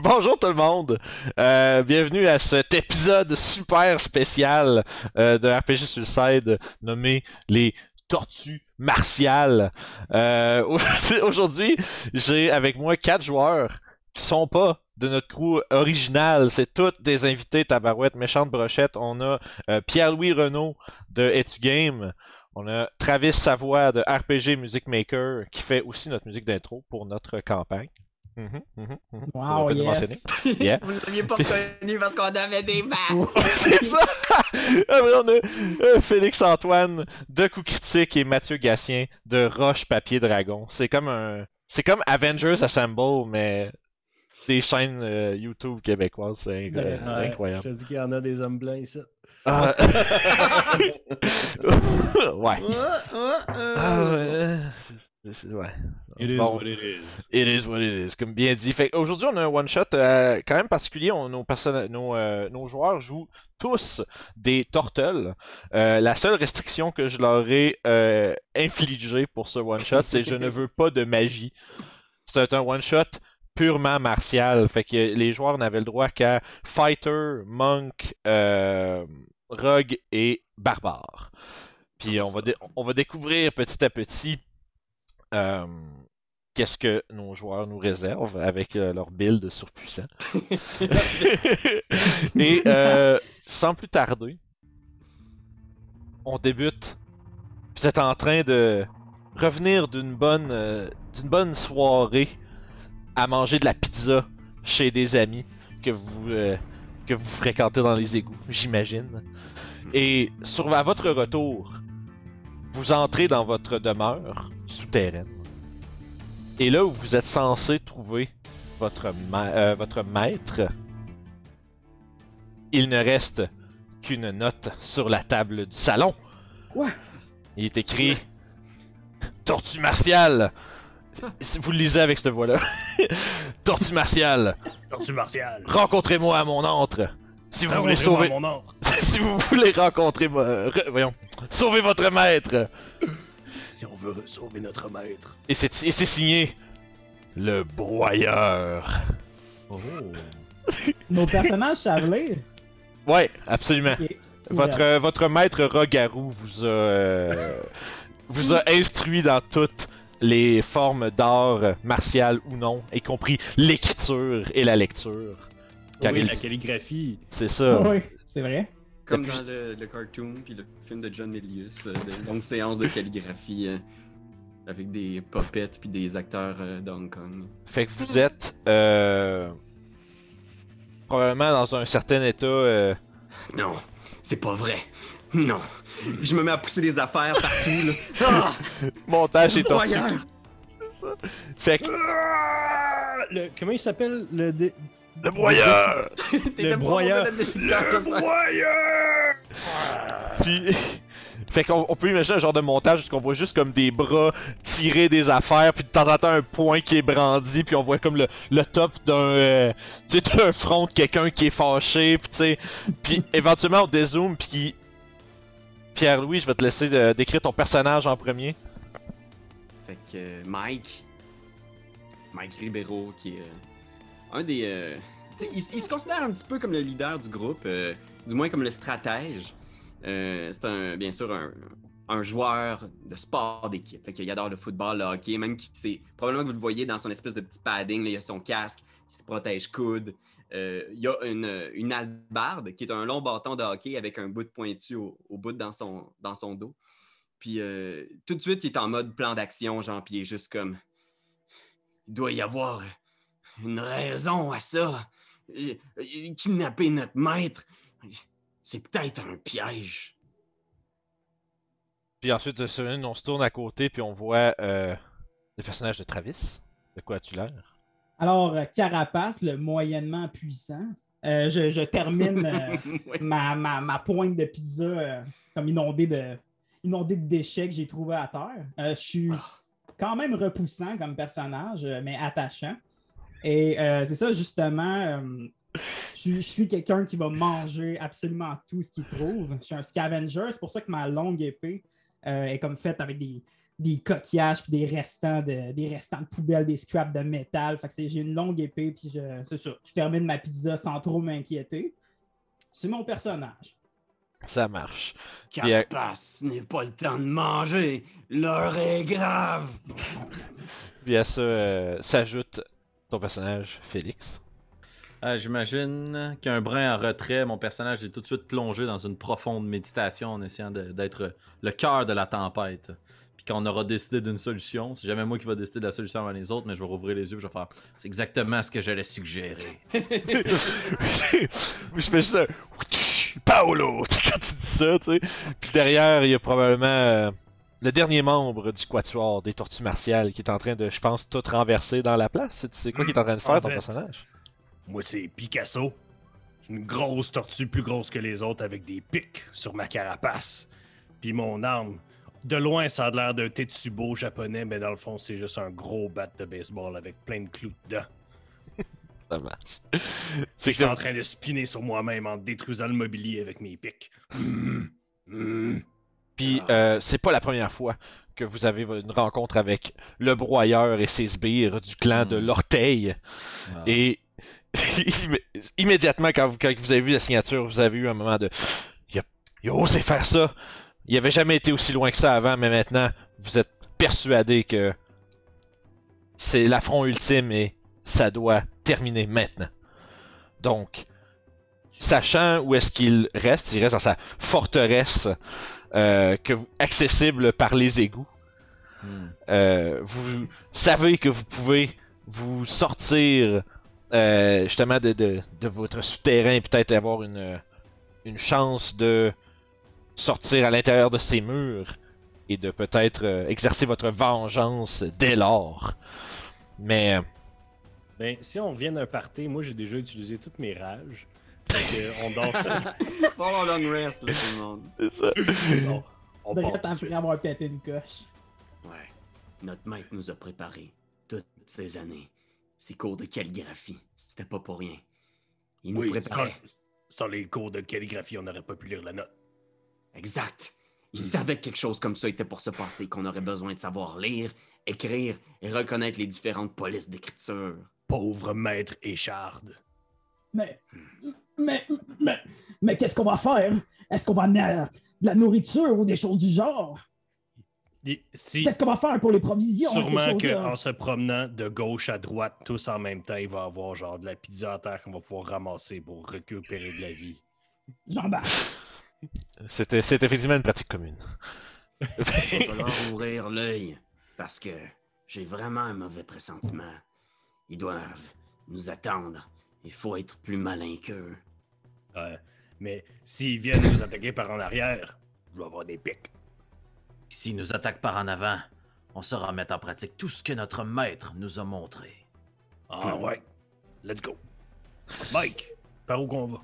Bonjour tout le monde. Bienvenue à cet épisode super spécial de RPG Suicide nommé les Tortues Martiales. Aujourd'hui, j'ai avec moi 4 joueurs qui sont pas de notre crew original. C'est toutes des invités tabarouettes, méchantes brochettes. On a Pierre-Louis Renaud de Etu Game. On a Travis Savoie de RPG Music Maker qui fait aussi notre musique d'intro pour notre campagne. Faudrait Wow, pas nous mentionner. yes! Yeah. Vous l'aviez pas reconnu parce qu'on avait des masques. C'est ça! Après, on a Félix-Antoine de Coup Critique et Mathieu Gatien de Roche Papier Dragon. C'est comme Avengers Assemble, mais des chaînes YouTube québécoises. C'est incroyable. Je te dis qu'il y en a des hommes blancs ici. Ah. Ouais. Ouais. It is Bon. what it is. It is what it is, comme bien dit. Fait aujourd'hui, on a un one-shot quand même particulier. Nos joueurs jouent tous des tortelles. La seule restriction que je leur ai infligée pour ce one-shot, c'est je ne veux pas de magie. C'est un one-shot purement martial. Fait que les joueurs n'avaient le droit qu'à Fighter, Monk, Rogue et Barbare. Puis on va découvrir petit à petit qu'est-ce que nos joueurs nous réservent avec leur build surpuissant. Et sans plus tarder, on débute. Vous êtes en train de revenir d'une bonne soirée à manger de la pizza chez des amis que vous fréquentez dans les égouts, j'imagine. Et à votre retour, vous entrez dans votre demeure souterraine. Et là où vous êtes censé trouver votre maître, il ne reste qu'une note sur la table du salon. Quoi? Il est écrit Tortue martiale. Vous le lisez avec cette voix-là. Tortue martiale. Tortue martiale. Rencontrez-moi à mon antre. Si vous voulez sauver. Mon nom. Si vous voulez rencontrer voyons. Sauvez votre maître. Si on veut sauver notre maître. Et c'est signé le broyeur. Oh. Nos personnages savent lire. Ouais, absolument. Ok. Votre maître Rogarou vous a instruit dans toutes les formes d'art martial ou non, y compris l'écriture et la lecture. Car Oui, il- la calligraphie. C'est ça. Oui, c'est vrai. Comme Depuis- dans le cartoon puis le film de John Milius, de longues séances de calligraphie avec des puppets puis des acteurs de Hong Kong. Fait que vous êtes probablement dans un certain état. Non, c'est pas vrai. Non. Je me mets à pousser des affaires partout là. Ah! Montage et tortue. Broyeur! Fait que Comment il s'appelle le le broyeur. T'étais pas broyeur. pour dire le descripteur, broyeur. Puis, fait qu'on peut imaginer un genre de montage où on voit juste comme des bras tirer des affaires, puis de temps en temps un poing qui est brandi, puis on voit comme le top d'un tu sais, d'un front de quelqu'un qui est fâché, puis tu sais, puis éventuellement on dézoome, puis Pierre-Louis, je vais te laisser décrire ton personnage en premier. Fait que Mike Ribeiro, qui est un des... t'sais, il se considère un petit peu comme le leader du groupe, du moins comme le stratège. C'est bien sûr un joueur de sport d'équipe. Fait qu'il adore le football, le hockey, même c'est probablement que vous le voyez dans son espèce de petit padding, là, il a son casque, il se protège coude. Il y a une hallebarde qui est un long bâton de hockey avec un bout de pointu au bout dans son dos. Puis tout de suite, il est en mode plan d'action, genre, puis il est juste comme... Il doit y avoir une raison à ça. Kidnapper notre maître, c'est peut-être un piège. Puis ensuite, on se tourne à côté, puis on voit le personnage de Travis. De quoi as-tu l'air? Alors, Carapace, le moyennement puissant. Je termine Ouais. ma pointe de pizza comme inondée de déchets que j'ai trouvé à terre. Je suis quand même repoussant comme personnage, mais attachant. Et c'est ça, justement. Je suis quelqu'un qui va manger absolument tout ce qu'il trouve. Je suis un scavenger. C'est pour ça que ma longue épée est comme faite avec des coquillages puis des restants de poubelle, des scraps de métal. Fait que j'ai une longue épée, puis c'est ça. Je termine ma pizza sans trop m'inquiéter. C'est mon personnage. Ça marche. Carapace, ce n'est pas le temps de manger. L'heure est grave. Puis à ça s'ajoute ton personnage, Félix. J'imagine qu'un brin en retrait, mon personnage est tout de suite plongé dans une profonde méditation en essayant d'être le cœur de la tempête. Puis quand on aura décidé d'une solution, c'est jamais moi qui va décider de la solution avant les autres, mais je vais rouvrir les yeux et je vais faire « C'est exactement ce que j'allais suggérer. » Je fais juste un Paolo quand tu dis ça, tu sais. Puis derrière, il y a probablement le dernier membre du quatuor des Tortues Martiales qui est en train de, je pense, tout renverser dans la place. C'est quoi qu'il est en train de faire, ton personnage? Moi, c'est Picasso. J'ai une grosse tortue plus grosse que les autres avec des pics sur ma carapace. Puis mon arme, de loin, ça a l'air d'un Tetsubo japonais, mais dans le fond, c'est juste un gros bat de baseball avec plein de clous dedans. Ça marche. Je suis en train de spinner sur moi-même en détruisant le mobilier avec mes pics. Puis c'est pas la première fois que vous avez une rencontre avec le broyeur et ses sbires du clan de l'Orteil. Et immédiatement, quand vous avez vu la signature, vous avez eu un moment de... Il a osé faire ça. Il avait jamais été aussi loin que ça avant, mais maintenant, vous êtes persuadé que c'est l'affront ultime et ça doit terminer maintenant. Donc, sachant où est-ce qu'il reste dans sa forteresse accessible par les égouts. Vous savez que vous pouvez vous sortir justement de votre souterrain et peut-être avoir une chance de sortir à l'intérieur de ces murs et de peut-être exercer votre vengeance dès lors. Mais... Ben, si on revient d'un party, moi j'ai déjà utilisé toutes mes rages. Donc on dort ça. Fall long rest, là, tout le monde. C'est ça. Bon, on D'ailleurs, part. t'en ferais avoir pété une coche. Ouais. Notre maître nous a préparé toutes ces années. Ces cours de calligraphie. C'était pas pour rien. Il nous Oui, préparait. sans les cours de calligraphie, on n'aurait pas pu lire la note. Exact. Il savait que quelque chose comme ça était pour se passer, qu'on aurait besoin de savoir lire, écrire et reconnaître les différentes polices d'écriture. Pauvre maître Écharde. Mais qu'est-ce qu'on va faire? Est-ce qu'on va amener de la nourriture ou des choses du genre? Qu'est-ce qu'on va faire pour les provisions? Sûrement qu'en se promenant de gauche à droite, tous en même temps, il va y avoir genre de la pizza à terre qu'on va pouvoir ramasser pour récupérer de la vie. J'embarque. C'est effectivement une pratique commune. Il va falloir ouvrir l'œil, parce que j'ai vraiment un mauvais pressentiment. Ils doivent nous attendre. Il faut être plus malin qu'eux. Mais s'ils viennent nous attaquer par en arrière, je vais avoir des pics. S'ils nous attaquent par en avant, on saura mettre en pratique tout ce que notre maître nous a montré. Ah ouais, let's go. Mike, par où qu'on va?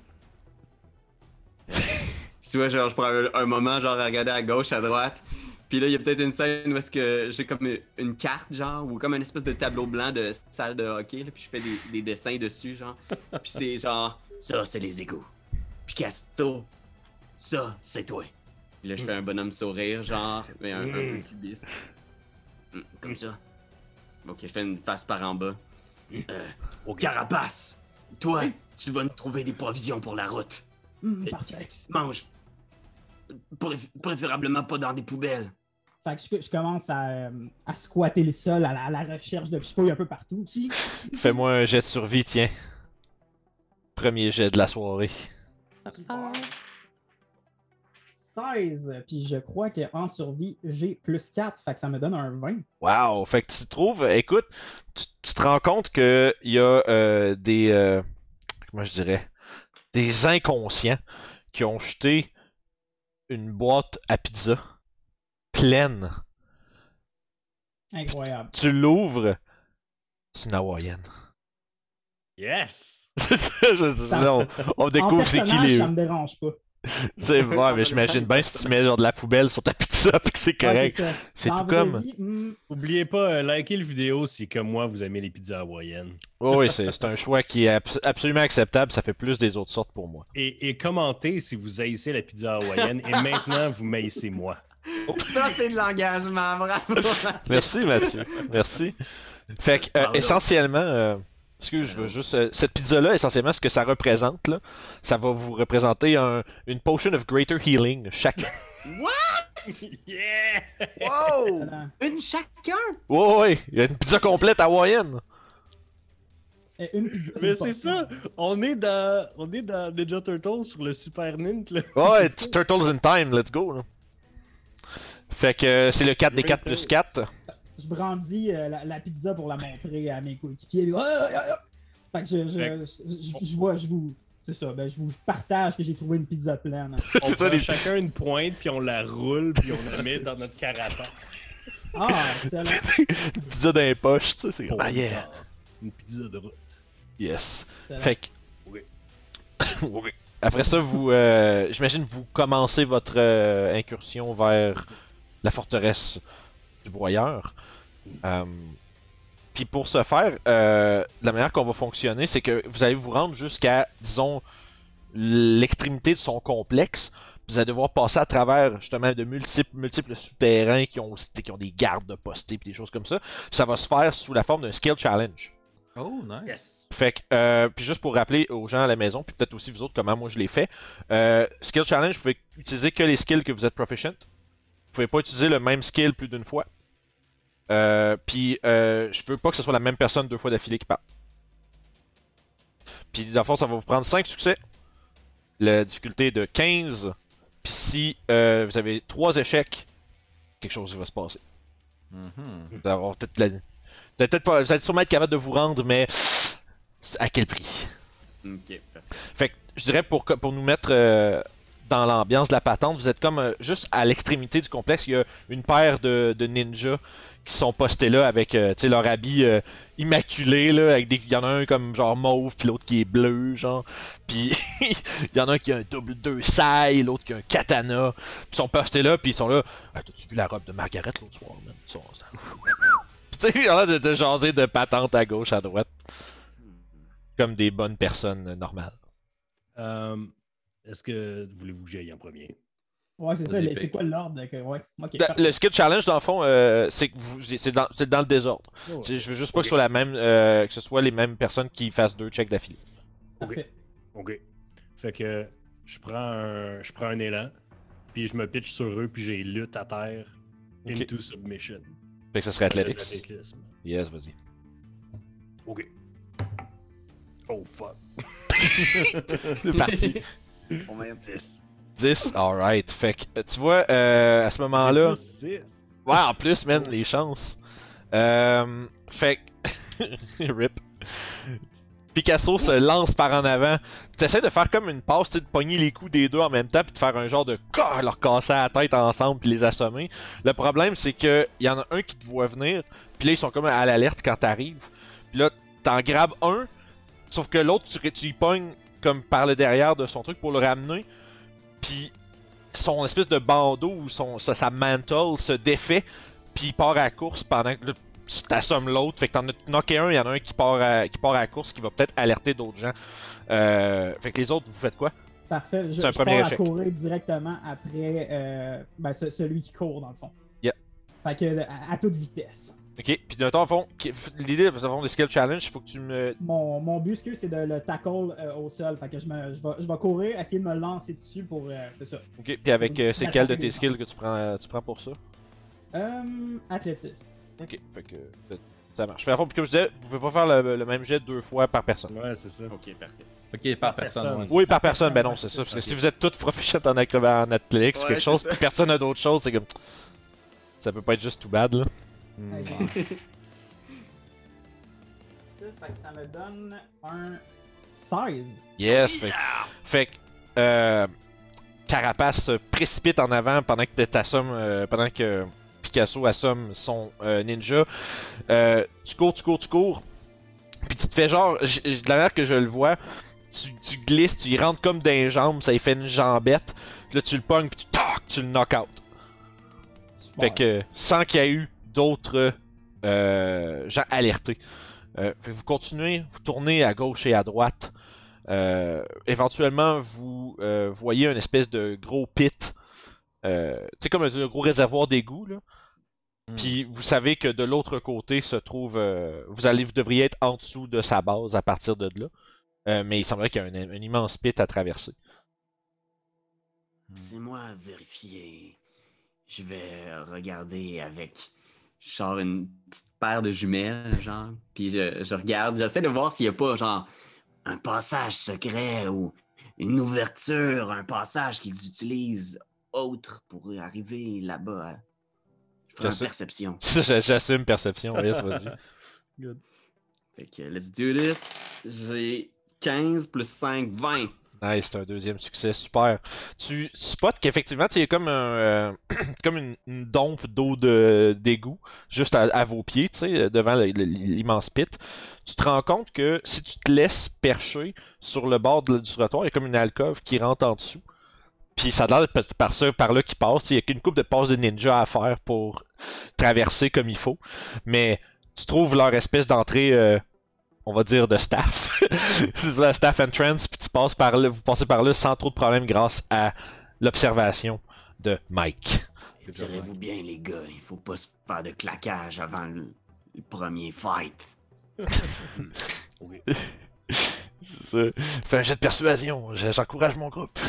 Tu vois, genre, je prends un moment, genre, à regarder à gauche, à droite. Puis là, il y a peut-être une scène où est-ce que j'ai comme une carte, genre, ou comme une espèce de tableau blanc de salle de hockey, là, puis je fais des dessins dessus, genre. Puis c'est genre, ça, c'est les égouts. Picasso, ça, c'est toi. Puis là, je fais un bonhomme sourire, genre, mais un peu cubiste. Comme ça. Ok, je fais une face par en bas. Au carapace, toi, tu vas nous trouver des provisions pour la route. Parfait. Mange. Préférablement pas dans des poubelles. Fait que je commence à squatter le sol à la recherche de fouilles un peu partout. Fais-moi un jet de survie, tiens. Premier jet de la soirée. Super. 16, puis je crois qu'en survie, j'ai plus 4, fait que ça me donne un 20. Wow! Fait que tu trouves, écoute, tu te rends compte qu'il y a des, comment je dirais, des inconscients qui ont jeté une boîte à pizza pleine. Incroyable. Tu l'ouvres, c'est une hawaïenne. Yes! on découvre c'est qui les... ça me dérange pas. C'est vrai, mais j'imagine bien si tu mets genre de la poubelle sur ta pizza pis que c'est correct. Ouais, c'est tout comme... Oubliez pas, likez le vidéo si comme moi vous aimez les pizzas hawaïennes. Oh, oui, c'est un choix qui est absolument acceptable, ça fait plus des autres sortes pour moi. Et commentez si vous haïssez la pizza hawaïenne et maintenant vous maïssez moi. Ça, c'est de l'engagement, bravo. Merci Mathieu, merci. Fait que Pardon. essentiellement, excuse, je veux juste cette pizza-là, essentiellement, ce que ça représente là, ça va vous représenter une potion of greater healing chacun. Yeah! Wow! Voilà. Une chacun? Ouais, il y a une pizza complète hawaïenne. Une pizza, Mais une c'est portion. ça! On est dans Ninja Turtles sur le Super Nint, là. Ouais, C'est ça. Turtles in Time, let's go. Là. Fait que c'est le 4 des 4 plus 4. Je brandis la pizza pour la montrer à mes coéquipiers. Fait que je vous. C'est ça, ben je vous partage que j'ai trouvé une pizza pleine. On C'est ça, prend les- chacun une pointe, puis on la roule, puis on la met dans notre carapace. Ah, excellent. Une pizza dans les poches, tu sais, c'est Pour ah une yeah, tarte. Une pizza de route. yes. excellent. Fait que Oui. oui. Après ça, vous, j'imagine vous commencez votre incursion vers la forteresse du broyeur. Puis pour ce faire, la manière qu'on va fonctionner, c'est que vous allez vous rendre jusqu'à, disons, l'extrémité de son complexe. Vous allez devoir passer à travers justement de multiples souterrains qui ont des gardes de postés et des choses comme ça. Ça va se faire sous la forme d'un skill challenge. Oh, nice. Yes! Fait que, puis juste pour rappeler aux gens à la maison, puis peut-être aussi vous autres comment moi je l'ai fait, skill challenge, vous pouvez utiliser que les skills que vous êtes proficient. Vous pouvez pas utiliser le même skill plus d'une fois. Puis je veux pas que ce soit la même personne deux fois d'affilée qui parle. Puis dans le fond, ça va vous prendre 5 succès. La difficulté de 15. Puis si vous avez 3 échecs, quelque chose va se passer. Mhm. Vous allez avoir peut-être la... peut-être pas, vous allez sûrement être capable de vous rendre, mais à quel prix? Ok, parfait. Fait que je dirais pour nous mettre dans l'ambiance de la patente, vous êtes comme juste à l'extrémité du complexe, il y a une paire de ninjas qui sont postés là avec tu sais, leur habit immaculé là, avec des, il y en a un comme genre mauve puis l'autre qui est bleu genre, puis il y en a un qui a un double deux sailles, l'autre qui a un katana, puis ils sont postés là puis ils sont là. Ah, t'as-tu vu la robe de Margaret l'autre soir, man? Puis tu sais, il y en a de jaser de patente à gauche à droite comme des bonnes personnes normales. Est-ce que voulez-vous que j'aille en premier? Ouais, c'est ça. Vas-y, C'est pique. quoi l'ordre? Ouais, ok. Le parfait. skill challenge, dans le fond, c'est que c'est dans le désordre. Oh, Je veux juste pas Ok. que ce soit la même, que ce soit les mêmes personnes qui fassent 2 checks d'affilée. Parfait. OK. Fait que je prends un élan, puis je me pitch sur eux, puis j'ai lutte à terre Ok. into submission. Fait que ça serait J'ai de athletics. l'athlétisme. Yes, vas-y. OK. Oh fuck. C'est parti. On va 10. 10, alright. Fait que tu vois, à ce moment-là. Plus 6. Ouais, en plus, man, les chances. Fait que. Rip. Picasso se lance par en avant. Tu essaies de faire comme une passe, tu sais, de pogner les coups des deux en même temps, puis de faire un genre de leur casser la tête ensemble, puis les assommer. Le problème, c'est que y en a un qui te voit venir, puis là, ils sont comme à l'alerte quand t'arrives. Puis là, t'en grabes un, sauf que l'autre, tu y pognes comme par le derrière de son truc pour le ramener, puis son espèce de bandeau ou sa mantle se défait, puis il part à la course pendant que. Là, tu t'assommes l'autre, fait que t'en as knocké un, il y en a un qui part à la course qui va peut-être alerter d'autres gens. Fait que les autres, vous faites quoi? Parfait. C'est un Je premier pars à échec. courir directement après celui qui court, dans le fond. Yeah. Fait que à toute vitesse. Ok, puis de ton fond, l'idée de des skill challenge, il faut que tu me. Mon but, c'est de le tackle au sol. Fait que je vais courir, essayer de me lancer dessus pour. C'est ça. Ok, puis avec c'est Attaquer quel de les tes gens. skills que tu prends pour ça? Athlétisme. Ok, fait que ça marche. Fait à fond, puis comme je disais, vous pouvez pas faire le même jet 2 fois par personne. Ouais, c'est ça. Ok, parfait. Ok, par personne. ouais, c'est Oui, ça. par personne, ben non, c'est ça. Parce que Ok. si vous êtes tous proficient en athletics ou Ouais, quelque c'est chose, ça. puis personne n'a d'autre chose, c'est comme. Ça peut pas être juste too bad, là. Ouais, bon. Fait que ça me donne un 16. Yes, fait que Carapace se précipite en avant pendant que pendant que Picasso assomme son ninja. Tu cours, puis tu te fais genre, de la manière que je le vois, tu glisses, tu y rentres comme dans les jambes, ça y fait une jambette, puis là tu le pognes, puis tu le knock out. Super. Fait que sans qu'il y ait eu d'autres gens alertés. Fait que vous continuez, vous tournez à gauche et à droite. Éventuellement, vous voyez une espèce de gros pit sais, comme un gros réservoir d'égout, là. Hmm. Puis vous savez que de l'autre côté se trouve, vous devriez être en dessous de sa base à partir de là. Mais il semblerait qu'il y a un immense pit à traverser. C'est moi vérifier. Je vais regarder avec genre une petite paire de jumelles, genre. Puis je regarde, j'essaie de voir s'il n'y a pas genre un passage secret ou une ouverture, un passage qu'ils utilisent autre pour arriver là-bas. Je ferai une J'assume. perception. J'assume perception, yes, vas-y. Good. Fait que let's do this. J'ai 15 plus 5, 20. Nice, c'est un deuxième succès, super. Tu spots qu'effectivement, il y a comme comme une dompe d'eau d'égout juste à vos pieds, tu sais, devant l'immense pit. Tu te rends compte que si tu te laisses percher sur le bord du trottoir, il y a comme une alcôve qui rentre en dessous. Puis ça a l'air d'être par là qui passe. Il y a qu'une coupe de passes de ninja à faire pour traverser comme il faut. Mais tu trouves leur espèce d'entrée, on va dire, de staff. C'est ça, la staff entrance, puis tu passes par là, vous passez par là sans trop de problèmes grâce à l'observation de Mike. Tirez-vous bien, les gars. Il faut pas se faire de claquage avant le premier fight. Ok. C'est ça. Fais un jet de persuasion, j'encourage mon groupe.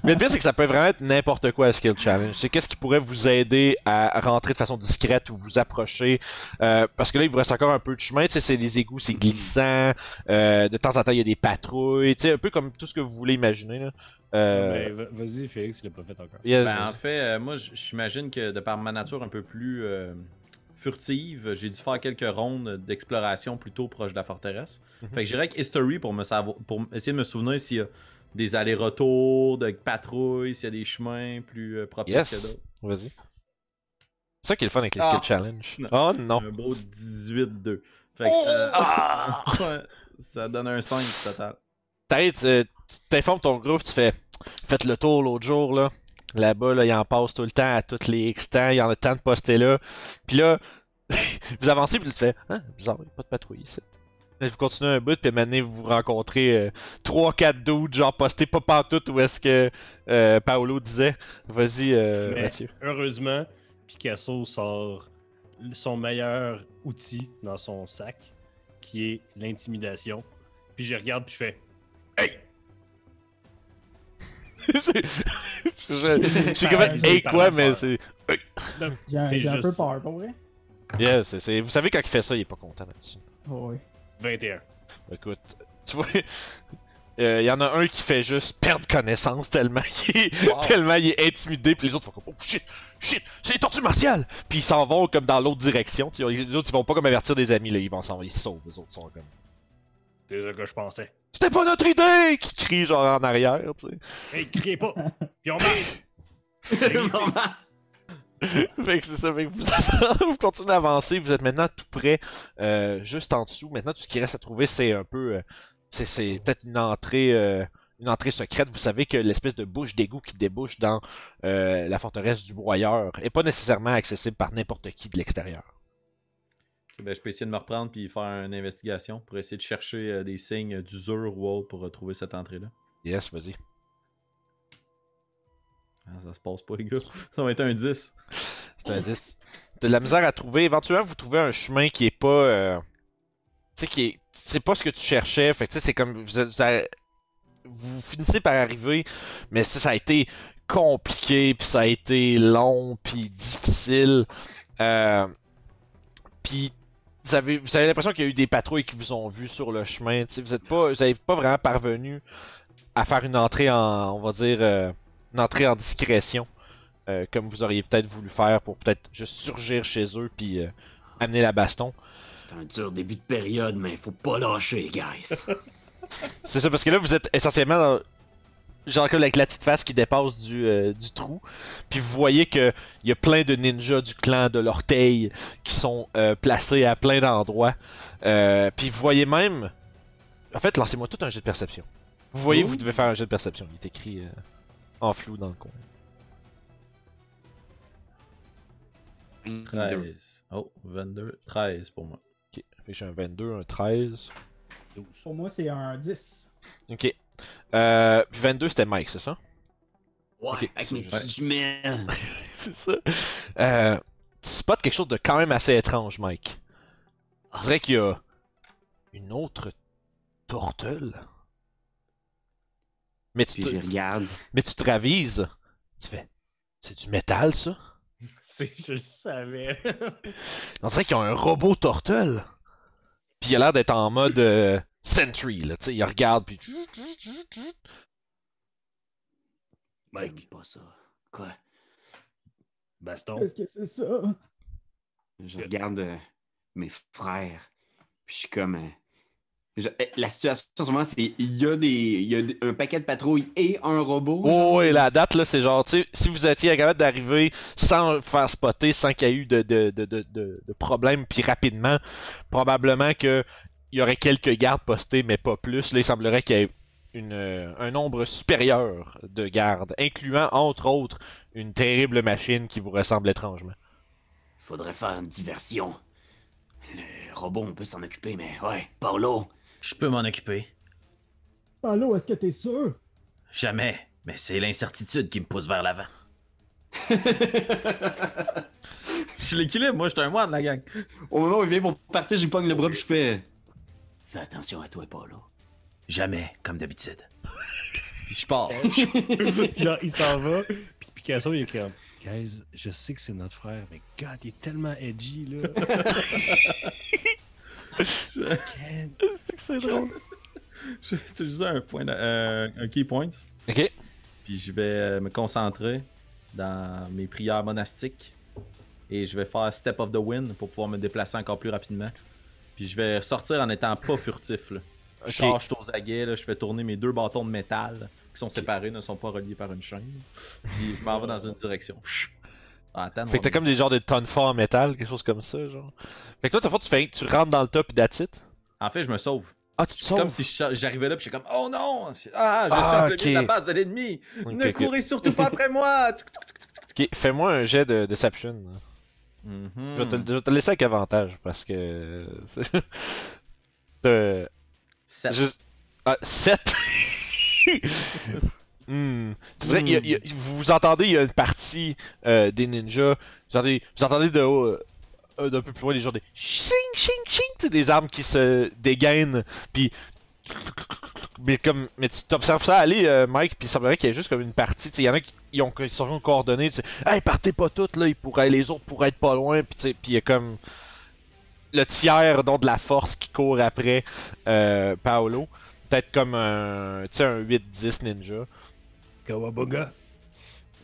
Mais le pire, c'est que ça peut vraiment être n'importe quoi, le skill challenge. C'est qu'est-ce qui pourrait vous aider à rentrer de façon discrète ou vous approcher. Parce que là, il vous reste encore un peu de chemin. Tu sais, c'est des égouts, c'est glissant. De temps en temps, il y a des patrouilles. Tu sais, un peu comme tout ce que vous voulez imaginer. Là. Ben, vas-y, Félix, il l'a pas fait encore. Yes, Ben, en fait, moi, j'imagine que de par ma nature un peu plus furtive, j'ai dû faire quelques rondes d'exploration plutôt proche de la forteresse. Fait que j'irais avec History pour essayer de me souvenir s'il y a des allers-retours, de patrouilles, s'il y a des chemins plus propices que yes. d'autres. Vas-y. C'est ça qui est le fun avec les Ah. skill challenge. Non. Oh non. Un beau 18-2. Fait que ça... ouais, ça donne un 5 total. T'arrives, tu t'informes ton groupe, tu fais. Faites le tour l'autre jour, là. Là-bas, là, il en passe tout le temps, à tous les X-temps, il y en a tant de postés là. Puis là, vous avancez, puis tu fais. Ah, bizarre, il n'y a pas de patrouille ici. Là, vous continuez un bout, puis maintenant, vous rencontrez 3-4 dudes, genre postés pas pantoute où est-ce que Paolo disait. Vas-y, Mais Mathieu. heureusement, Picasso sort son meilleur outil dans son sac, qui est l'intimidation. Puis je regarde, puis je fais Hey! Je sais comment. Hey, quoi, mais c'est. Non, J'ai c'est un peu juste peur, pour vrai. Yeah, vous savez, quand il fait ça, il est pas content là-dessus. Oh, oui. 21. Écoute, tu vois, il y en a un qui fait juste perdre connaissance tellement tellement il est intimidé, puis les autres font comme oh shit, c'est les tortues martiales, puis ils s'en vont comme dans l'autre direction. Les autres ils vont pas comme avertir des amis là, ils se sauvent, les autres sont comme. C'est ça que je pensais. C'était pas notre idée, qui crie genre en arrière, tu sais. Hey, criez pas! Puis on marche! Fait que c'est ça, fait que vous continuez à avancer, vous êtes maintenant tout près, juste en dessous. Maintenant, tout ce qui reste à trouver, c'est un peu, c'est peut-être une entrée secrète. Vous savez que l'espèce de bouche d'égout qui débouche dans la forteresse du broyeur est pas nécessairement accessible par n'importe qui de l'extérieur. Ok, ben, je peux essayer de me reprendre puis faire une investigation pour essayer de chercher des signes d'usure ou autre pour retrouver cette entrée-là. Yes, vas-y. Ah, ça se passe pas, les gars. Ça va être un 10. C'est un 10. T'as de la misère à trouver. Éventuellement, vous trouvez un chemin qui est pas. Tu sais, qui est. C'est pas ce que tu cherchais. Fait que tu sais, c'est comme. Vous finissez par arriver, mais ça a été compliqué, puis ça a été long, puis difficile. Puis vous avez l'impression qu'il y a eu des patrouilles qui vous ont vu sur le chemin. Tu sais, vous avez pas vraiment parvenu à faire une entrée en, on va dire, une entrée en discrétion, comme vous auriez peut-être voulu faire pour peut-être juste surgir chez eux puis amener la baston. C'est un dur début de période, mais faut pas lâcher, guys. C'est ça, parce que là, vous êtes essentiellement dans, genre comme avec la petite face qui dépasse du trou. Puis vous voyez que il y a plein de ninjas du clan de l'orteil qui sont placés à plein d'endroits. Puis vous voyez même... En fait, lancez-moi tout un jet de perception. Vous voyez, vous devez faire un jet de perception. Il est écrit en flou dans le coin. 13. Oh, 22. 13 pour moi. Ok, fait que j'ai un 22, un 13. Pour moi, c'est un 10. Ok. Puis 22, c'était Mike, c'est ça? Ouais, Ok, avec ça, mes je- petites jumelles. C'est ça. Tu spots quelque chose de quand même assez étrange, Mike. On dirait qu'il y a une autre tortelle. Mais Puis je regarde. mais tu te ravises. Tu fais, c'est du métal, ça? Je le savais. On dirait qu'il y a un robot tortelle. Puis il a l'air d'être en mode Sentry, là. Tu sais, il regarde, puis... J'aime Mike, pas ça. Quoi? baston. Qu'est-ce que c'est ça? Je regarde mes frères. Puis je suis comme. La situation en ce moment, c'est il y a un paquet de patrouilles et un robot. Oh, et la date, là, c'est genre, tu sais, si vous étiez capable d'arriver sans faire spotter, sans qu'il y ait eu de problèmes, puis rapidement, probablement que il y aurait quelques gardes postés, mais pas plus. Là, il semblerait qu'il y ait un nombre supérieur de gardes, incluant, entre autres, une terrible machine qui vous ressemble étrangement. Faudrait faire une diversion. Le robot, on peut s'en occuper, mais ouais, Paolo. Je peux m'en occuper. Allô, est-ce que t'es sûr? Jamais. Mais c'est l'incertitude qui me pousse vers l'avant. Je suis l'équilibre, moi, je suis un moine, la gang. Au moment où il vient pour partir, je lui pogne le bras puis je fais. Fais attention à toi, Paolo. Jamais, comme d'habitude. Puis je pars. Genre, il s'en va, puis Picasso, il est comme... Guys, je sais que c'est notre frère, mais God, il est tellement edgy, là. Ken. C'est drôle. Je vais utiliser un key point. Ok. Puis je vais me concentrer dans mes prières monastiques. Et je vais faire Step of the Wind pour pouvoir me déplacer encore plus rapidement. Puis je vais sortir en étant pas furtif. Là. Je Ok. charge aux aguets, là, je fais tourner mes 2 bâtons de métal qui sont séparés, ne sont pas reliés par une chaîne. Puis je m'en vais dans une direction. Ah, attends, Fait que t'as comme des genres de tonnes forts en métal, quelque chose comme ça, genre. Fait que toi, tu rentres dans le top et that's it. En fait, je me sauve. Ah, tu te C'est sauves? comme si j'arrivais là, puis j'étais comme, oh non! Je suis en plein milieu de la base de l'ennemi! Ne ok. courez surtout pas après moi! Ok, fais-moi un jet de Deception. Mhm. Je vais te laisser avec avantage parce que. T'as- Sept. juste- Ah, 7! Tu vois, vous entendez, il y a une partie des ninjas. Vous entendez d'un peu plus loin les genres des ching ching ching, tu sais, des armes qui se dégainent, puis mais tu t'observes ça aller, Mike, puis il semblerait qu'il y ait juste comme une partie, tu sais, il y en a qui sont coordonnés, tu sais, hey, partez pas toutes là, les autres pourraient être pas loin, puis tu sais, puis il y a comme le tiers donc de la force qui court après Paolo, peut-être comme un, tu sais, un 8-10 ninja. Kawabaga.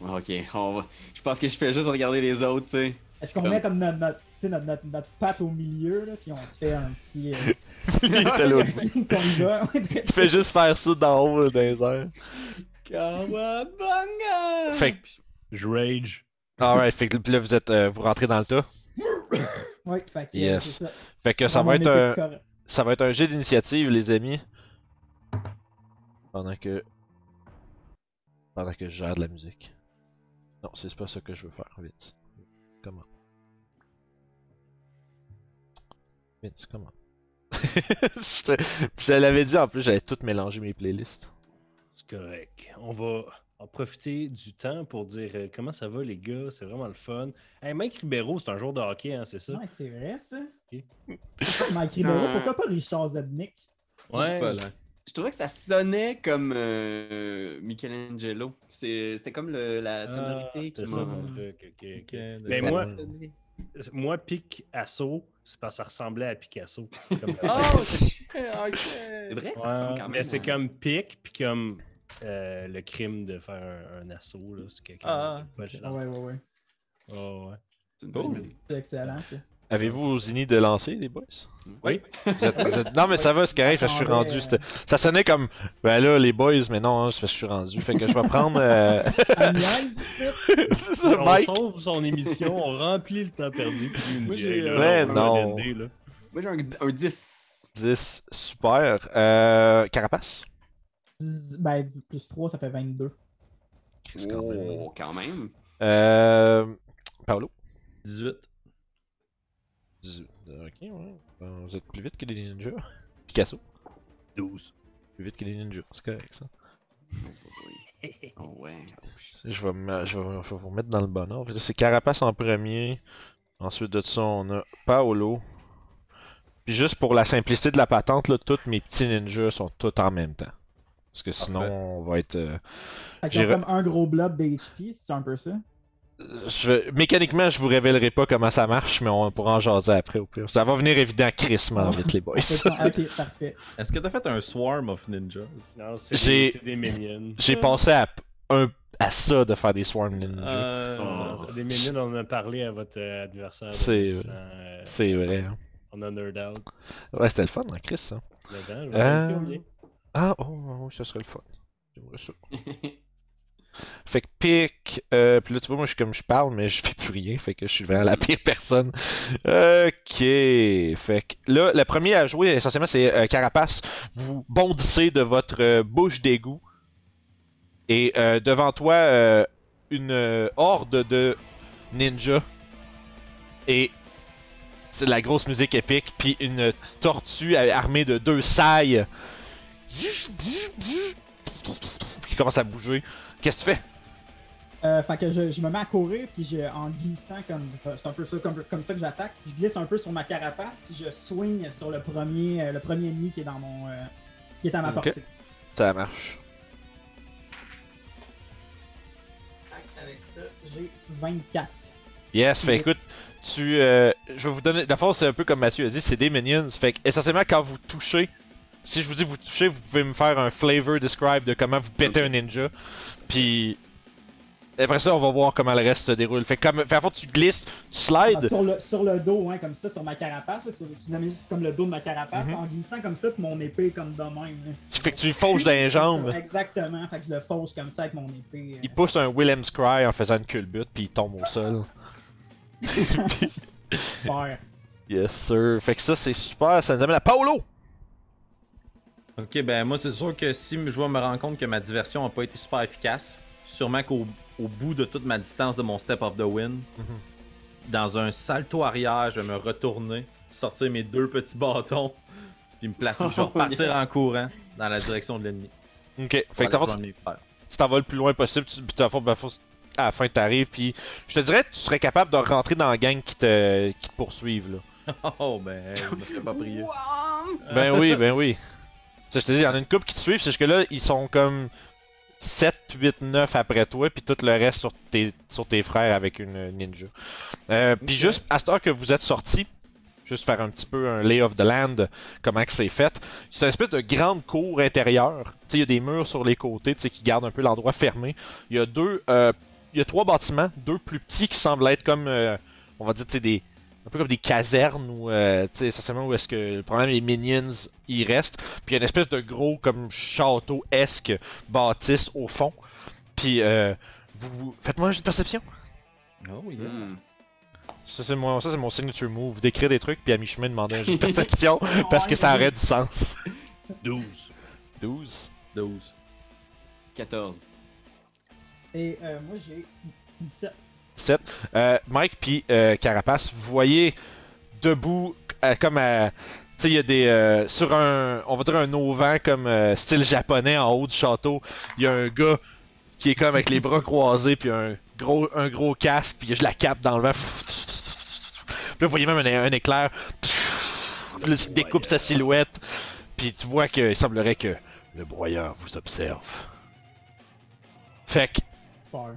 Ok, je pense que je fais juste regarder les autres, tu sais. Est-ce qu'on met comme notre patte au milieu, là, puis on se fait un petit. Il était là. signe qu'on y va. Il fait juste faire ça d'en haut dans les airs. Kawabanga! Fait que, Je rage. alright, fait que là vous êtes, vous rentrez dans le tas. Ouais, fait que Yes. c'est ça. Fait que ça Prends va mon être épée de un, corps. ça va être un jet d'initiative, les amis. Pendant que je gère de la musique. Non, c'est pas ça que je veux faire, Vince. Comment? Vince, comment? Je l'avais dit en plus, j'allais tout mélanger mes playlists. C'est correct. On va en profiter du temps pour dire comment ça va, les gars. C'est vraiment le fun. Hey, Mike Ribeiro, c'est un joueur de hockey, hein, c'est ça? Ouais, c'est vrai, ça. Ok. Mike Ribeiro, pourquoi pas Richard Zednik? Pas là. Je trouvais que ça sonnait comme Michelangelo. C'était comme la sonorité C'était qui ça m'a... ton truc. Ok. Ok, Mais Ça moi, sonnait. moi, Picasso, c'est parce que ça ressemblait à Picasso. Comme Oh, shit, ok. C'est vrai, ça Ouais, ressemble quand même. mais c'est à- comme pic, puis comme le crime de faire un assaut. Là, c'est quelqu'un Ah, qui punch dans Ouais, le- ouais, ouais. Oh, ouais. C'est une Cool. bonne idée. C'est excellent, ça. Avez-vous Zini de lancer, les boys? Oui. Non, mais ça va, c'est correct, parce que je suis rendu. Ça sonnait comme, ben là, les boys, mais non, hein, c'est parce que je suis rendu. Fait que je vais prendre. Un niaise, c'est C'est ça, On Mike. sauve son émission, on remplit le temps perdu. Puis il nous Moi, dit, j'ai- hey, là, Ouais, on veut non. un D&D, là. Moi, j'ai un 10. 10, super. Carapace? Ben, plus 3, ça fait 22. Chris, quand même. Oh, quand même. Paolo? 18. 18. Ok, ouais. Vous êtes plus vite que les ninjas. Picasso? 12. Plus vite que les ninjas, c'est correct ça. Oh ouais. Je vais vous mettre dans le bon ordre. C'est Carapace en premier. Ensuite de ça, on a Paolo. Puis juste pour la simplicité de la patente, là, tous mes petits ninjas sont tous en même temps. Parce que sinon, Parfait. on va être... Fait J'ai qu'ils ont comme un gros blob d'HP, c'est un peu ça? Mécaniquement, je vous révélerai pas comment ça marche, mais on pourra en jaser après au pire. Ça va venir évident crissement vite, les boys. Ok, parfait. Est-ce que t'as fait un swarm of ninjas? Non, c'est J'ai- des minions. J'ai pensé à ça de faire des Swarm Ninja. C'est des minions, on en a parlé à votre adversaire. C'est- Sans, C'est vrai. Hein. on a nerd out. Ouais, c'était le fun, hein, Chris, ça. Mais attends, je vais l'inviter au mien. Ah, oh, ça serait le fun. J'aimerais ça. Fait que pique, puis là tu vois moi je suis comme je parle mais je fais plus rien, fait que je suis vraiment la pire personne. Ok, fait que là le premier à jouer essentiellement c'est Carapace. Vous bondissez de votre bouche d'égout et devant toi une horde de ninjas et c'est de la grosse musique épique puis une tortue armée de 2 sailles qui commence à bouger. Qu'est-ce que tu fais? Fait que je me mets à courir, puis en glissant, c'est un peu ça, comme ça que j'attaque. Je glisse un peu sur ma carapace, puis je swing sur le premier ennemi qui est dans mon, qui est à ma Ok. portée. Ça marche. Avec ça, j'ai 24. Yes, fait écoute, je vais vous donner. La force, c'est un peu comme Mathieu a dit, c'est des minions. Fait que essentiellement, quand vous touchez, si je vous dis vous touchez, vous pouvez me faire un flavor describe de comment vous pétez un ninja. Puis après ça, on va voir comment le reste se déroule. Fait que fait, à fond, tu glisses, tu slides. Sur le dos, hein, comme ça, sur ma carapace. Là, si vous avez juste comme le dos de ma carapace, en glissant comme ça, puis mon épée est comme de même. Là. Fait que tu lui fauches dans les jambes. Exactement, fait que je le fauche comme ça avec mon épée. Il pousse un Willem's Cry en faisant une culbute, puis il tombe au sol. Super. Yes, sir. Fait que ça, c'est super. Ça nous amène à Paolo! Ok, ben moi c'est sûr que si je vais me rendre compte que ma diversion n'a pas été super efficace, sûrement qu'au bout de toute ma distance de mon Step of the Wind, dans un salto arrière, je vais me retourner, sortir mes 2 petits bâtons, puis me placer, puis je vais repartir en courant dans la direction de l'ennemi. Ok, fait que t'as tu t'en vas le plus loin possible, puis à la fin t'arrives, puis je te dirais que tu serais capable de rentrer dans la gang qui te poursuivent là. Oh ben, je me ferais pas prier. Ben oui, ben oui. Ça, je te dis, il y en a une couple qui te suivent, c'est que là, ils sont comme 7, 8, 9 après toi, puis tout le reste sur tes frères avec une ninja. Puis juste, à cette heure que vous êtes sortis, juste faire un petit peu un lay of the land, comment que c'est fait. C'est une espèce de grande cour intérieure. Tu sais, il y a des murs sur les côtés, tu sais, qui gardent un peu l'endroit fermé. Il y a 3 bâtiments, 2 plus petits qui semblent être comme, on va dire, tu sais, un peu comme des casernes ou, tu sais, essentiellement où est-ce que le problème les minions y restent. Puis il y a une espèce de gros comme château-esque bâtisse au fond. Puis faites-moi une perception. Oh oui. Ça c'est mon signature move. Décrire des trucs puis à mi-chemin demander un jeu de perception parce que ça aurait du sens. 12. 12. 12. 14. Et moi j'ai 17. 7. Mike puis Carapace, vous voyez debout comme tu sais il y a des sur un on va dire un auvent comme style japonais en haut du château, il y a un gars qui est comme avec les bras croisés puis un gros casque puis je la capte dans le vent. Puis là, vous voyez même un éclair. Là, il découpe sa silhouette. Puis tu vois qu'il semblerait que le broyeur vous observe. Fait que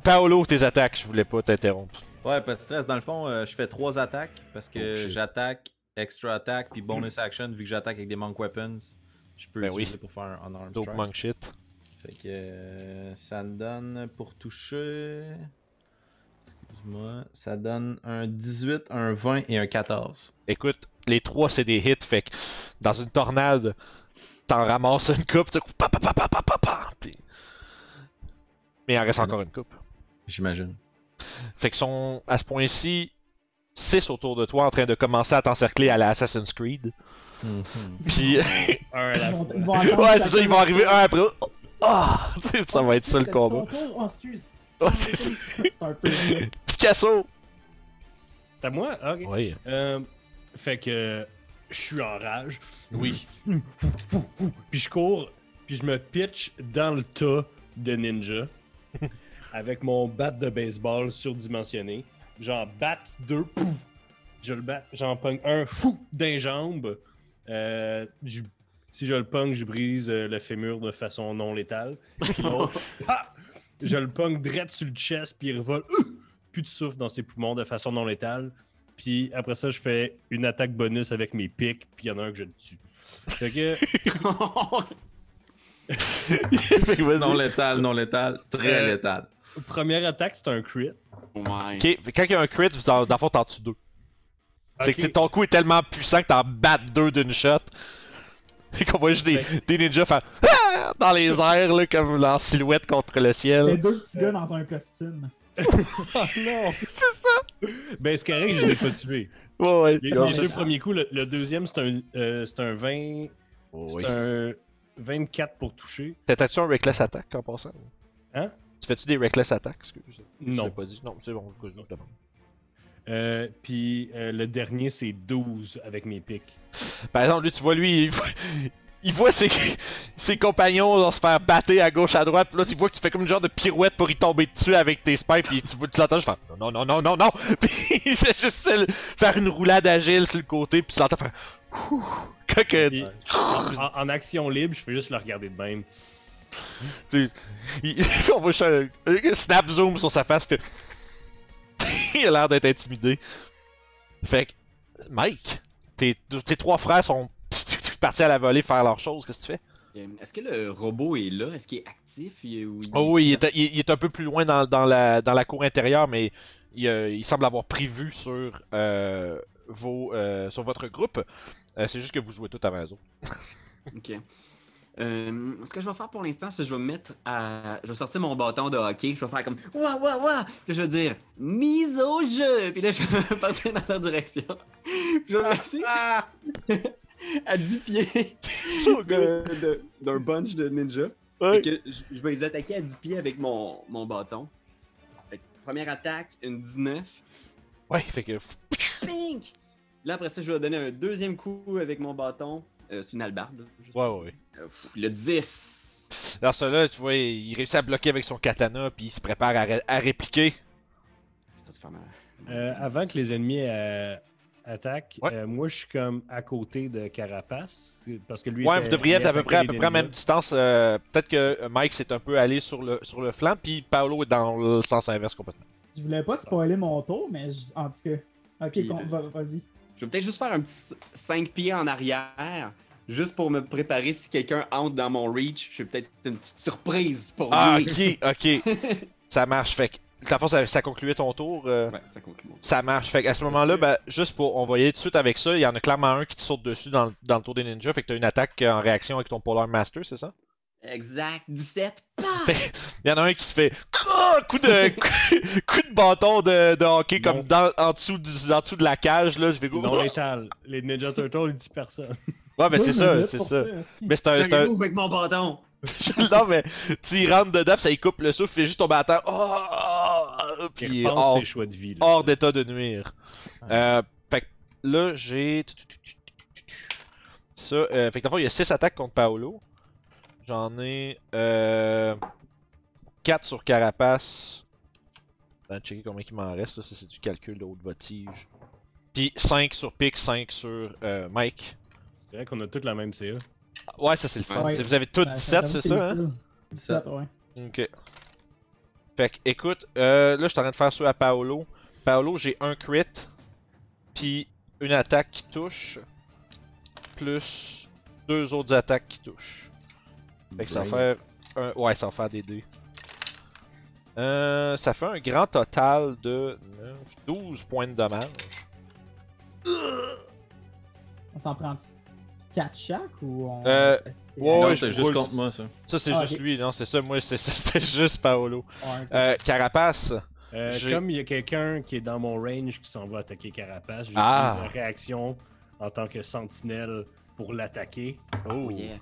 Paolo, tes attaques, je voulais pas t'interrompre. Ouais, petit stress. Dans le fond, je fais 3 attaques parce que shit. j'attaque, extra attack, puis bonus action. Vu que j'attaque avec des monk weapons, je peux utiliser pour faire un unarmed Dope strike. monk shit. Fait que ça me donne pour toucher. Excuse-moi. Ça donne un 18, un 20 et un 14. Écoute, les 3 c'est des hits, fait que dans une tornade, t'en ramasses une coupe, tu sais, puis... Mais il en reste encore une coupe. J'imagine. Fait que sont à ce point-ci 6 autour de toi en train de commencer à t'encercler à la Assassin's Creed. Puis Un à la Ils fois. vont attendre ouais, c'est ça, chacun ils vont arriver un après l'autre. Ah, ça va être ça le C'était combat. ton tour? Oh, excuse. Ouais, Ah, c'est c'est un peu ça. Picasso. C'est à moi? Ok. Oui. Fait que je suis en rage. Oui. Puis je cours, puis je me pitch dans le tas de ninja avec mon bat de baseball surdimensionné. J'en batte 2, pouf! Je le batte, j'en pogne un, fou! D'un jambe. Si je le pogne, je brise le fémur de façon non létale. Puis l'autre, pa! Je le pogne direct sur le chest, puis il revole. Plus de souffle dans ses poumons de façon non létale. Puis après ça, je fais une attaque bonus avec mes pics, puis il y en a un que je le tue. Fait que... Non létal, très létal. Première attaque, c'est un crit. Ouais. Ok, quand il y a un crit, dans le fond, t'en tues 2. C'est que Ok. ton coup est tellement puissant que t'en battes 2 d'une shot. Et qu'on voit juste des ninjas faire ah! Dans les airs, là, comme en silhouette contre le Les ciel. deux petits gars dans un costume. Oh non! C'est ça! Ben, c'est correct, je les ai pas tués. Ouais, Les ouais. deux premiers coups, le deuxième, c'est un 20. C'est un 24 pour toucher. T'as-tu un Reckless Attack en passant? Hein? Tu fais-tu des Reckless Attack? Excuse. Je Non. l'ai pas dit. Non, c'est bon, je demande. Puis le dernier, c'est 12 avec mes pics. Par exemple, lui, il voit ses compagnons là, se faire battre à gauche, à droite, pis là, tu vois que tu fais comme une genre de pirouette pour y tomber dessus avec tes spikes, pis tu l'entends juste faire non, pis il fait juste faire une roulade agile sur le côté, pis tu l'entends faire Puis, en action libre, je fais juste le regarder de même. on voit juste un snap zoom sur sa face que il a l'air d'être intimidé. Fait que, Mike, tes 3 frères sont partis à la volée faire leurs choses, qu'est-ce que tu fais? Est-ce que le robot est là? Est-ce qu'il est actif? Oh oui, il est un peu plus loin dans la cour intérieure, mais il semble avoir prévu sur sur votre groupe. C'est juste que vous jouez tout à maison. Ok. Ce que je vais faire pour l'instant, c'est que je vais me mettre à. Je vais sortir mon bâton de hockey. Je vais faire comme Ouah! Puis je vais dire mise au jeu! Puis là, je vais partir dans leur direction. Puis je vais me laisser à 10 pieds d'un bunch de ninjas. Ouais. Fait que je vais les attaquer à 10 pieds avec mon bâton. Fait que première attaque, une 19. Ouais, fait que. Pink! Là, après ça, je vais donner un deuxième coup avec mon bâton. C'est une hallebarde. Là, juste. Ouais. Le 10. Alors, celui-là, tu vois, il réussit à bloquer avec son katana, puis il se prépare à répliquer. Ça va se faire mal. Avant que les ennemis attaquent, Ouais. moi je suis comme à côté de Carapace. Parce que lui. Ouais, était- vous devriez il être à peu près à attaquait les la même ninjas. distance. Peut-être que Mike s'est un peu allé sur le flanc, puis Paolo est dans le sens inverse complètement. Je voulais pas spoiler mon tour, mais en tout cas. Ok, Puis, vas-y. Je vais peut-être juste faire un petit 5 pieds en arrière, juste pour me préparer si quelqu'un entre dans mon reach. Je fais peut-être une petite surprise pour Ah, lui. ok. Ça marche. Fait que, de la façon, ça concluait ton tour. Ouais, ça conclut mon tour. Ça marche. Fait qu'à ce moment-là, ben, juste pour. On va y aller tout de suite avec ça. Il y en a clairement un qui te saute dessus dans le tour des ninjas. Fait que t'as une attaque en réaction avec ton Polar Master, c'est ça? Exact, 17. Pah! Fait il y en a un qui se fait coup de bâton de hockey comme en dessous de la cage là, je fais Non létal. Les Ninja Turtles, ils tuent personne. Ouais, mais c'est 12 ça, minutes c'est pour ça. aussi. Mais c'est J'ai un un move avec mon bâton. non mais tu y rentres dedans, pis ça y coupe le souffle, fait juste tomber à terre. Puis Il repense ses choix de vie. Là, hors d'état de nuire. Fait que là j'ai ça fait que dans le fond, il y a 6 attaques contre Paolo. J'en ai 4 sur Carapace. Je vais checker combien il m'en reste, là. Ça c'est du calcul de haut de voltige. Puis 5 sur Pic, 5 sur Mike. C'est vrai qu'on a tous la même CA. Ouais, ça c'est le fun. Ouais. Vous avez tous Ben, 17, c'est ça, hein? 17, ouais. Ok. Fait que, écoute, là je suis en train de faire ça à Paolo. Paolo, j'ai un crit, puis une attaque qui touche, plus 2 autres attaques qui touchent. Fait que ça va faire ouais, ça va faire des dés. Ça fait un grand total de 12 points de dommage. On s'en prend 4 chaque ou on. Ouais, Non, ouais, c'est je juste roule. contre moi, ça. Ça c'est Ah, juste ok. lui, non, c'est ça, moi c'était juste Paolo. Ouais, Carapace, Comme il y a quelqu'un qui est dans mon range qui s'en va attaquer Carapace, j'utilise Ah. ma réaction en tant que sentinelle pour l'attaquer. oh. Oh yeah.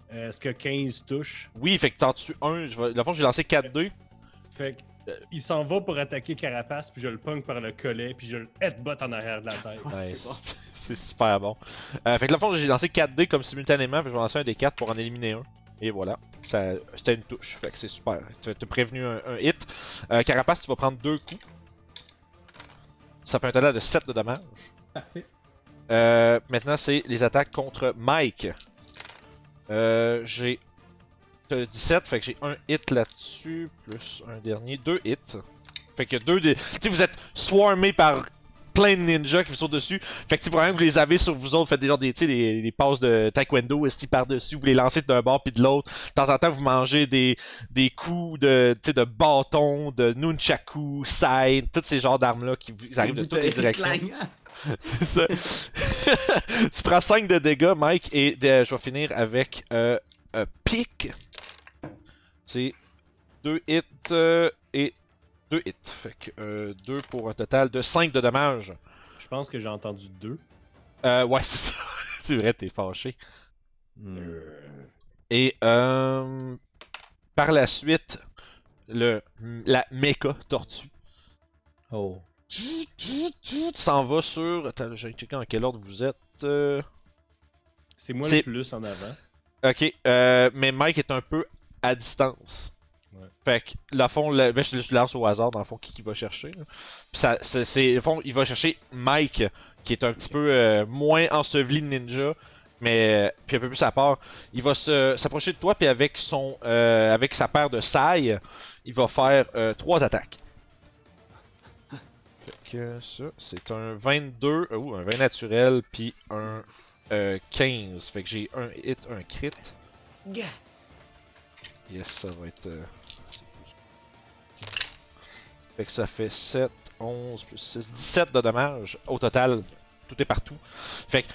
Est-ce que 15 touche? Oui, fait que t'en tues un, la fois j'ai lancé 4 dés. Fait que, il s'en va pour attaquer Carapace, puis je le punk par le collet, puis je le headbutt en arrière de la tête. Nice. c'est bon. C'est super bon. Fait que la fois j'ai lancé 4 dés comme simultanément, puis je vais lancer un des 4 pour en éliminer un. Et voilà, c'était une touche, fait que c'est super. Tu as prévenu un hit. Carapace, tu vas prendre 2 coups. Ça fait un total de 7 de dommages. Parfait. Maintenant, c'est les attaques contre Mike. J'ai 17, fait que j'ai un hit là-dessus, plus un dernier, 2 hits. Fait que 2 des... Tu sais, vous êtes swarmé par plein de ninjas qui vous sautent dessus. Fait que tu probablement que vous les avez sur vous autres, faites des passes de taekwondo, esti par-dessus, vous les lancez d'un bord puis de l'autre. De temps en temps, vous mangez des coups de bâton, de nunchaku, sai, tous ces genres d'armes-là qui arrivent de toutes les directions. C'est ça. Tu prends 5 de dégâts, Mike, et je vais finir avec pique. C'est 2 hits et 2 hits. Fait que 2 pour un total de 5 de dommages. Je pense que j'ai entendu 2. Ouais, c'est ça. C'est vrai, t'es fâché. Et par la suite, la méca tortue. Oh. Tu s'en vas sur. Attends, j'ai checké dans quel ordre vous êtes. C'est moi C'est- le plus en avant. Ok, mais Mike est un peu à distance. Ouais. Fait que, la fond, ben, je lance au hasard, dans le fond, qui va chercher. Là. Puis ça, le fond, il va chercher Mike, qui est un petit peu moins enseveli de ninja, mais puis un peu plus à part. Il va s'approcher de toi, puis avec sa paire de sailles, il va faire 3 attaques. Fait que ça, c'est un 22, ou un 20 naturel, puis un 15. Fait que j'ai un hit, un crit. Yes, ça va être... Fait que ça fait 7, 11 plus 6, 17 de dommages. Au total, tout est partout. Fait que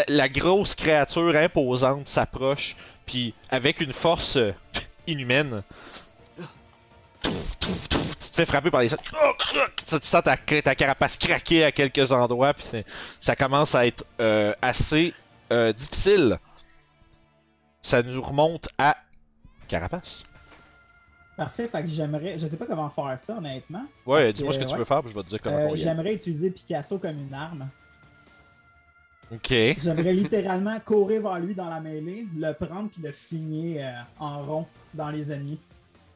la grosse créature imposante s'approche, puis avec une force inhumaine, tu te fais frapper par les... Tu sens ta carapace craquer à quelques endroits, puis ça commence à être assez difficile. Ça nous remonte à Carapace. Parfait, fait que j'aimerais. Je sais pas comment faire ça, honnêtement. Ouais, Parce dis-moi ce que tu ouais. veux faire, puis je vais te dire comment on y est. J'aimerais utiliser Picasso comme une arme. Ok. J'aimerais littéralement courir vers lui dans la mêlée, le prendre puis le fligner en rond dans les ennemis.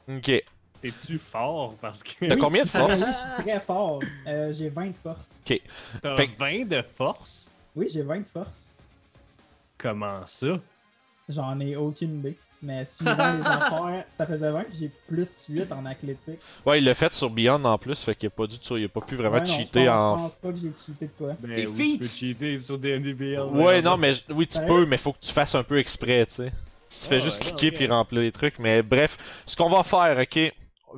Ok. T'es-tu fort? Parce que T'as combien de force? Oui, je suis très fort. J'ai 20 de force. t'as Fait que- 20 de force? Oui, j'ai 20 de force. Comment ça? J'en ai aucune idée. Mais suivant les affaires, ça faisait 20 puis j'ai plus 8 en athlétique. Ouais, il l'a fait sur Beyond en plus, fait qu'il a pas pu vraiment Ouais, non, cheater je en. pense pas que j'ai cheaté de quoi. Ben Les oui, tu feats! peux cheater sur DNDBL. Ouais, non, mais oui, tu Ouais. peux, mais faut que tu fasses un peu exprès, tu sais. Si tu fais Ah, juste ouais, cliquer ok. puis remplir les trucs, mais bref, ce qu'on va faire, ok,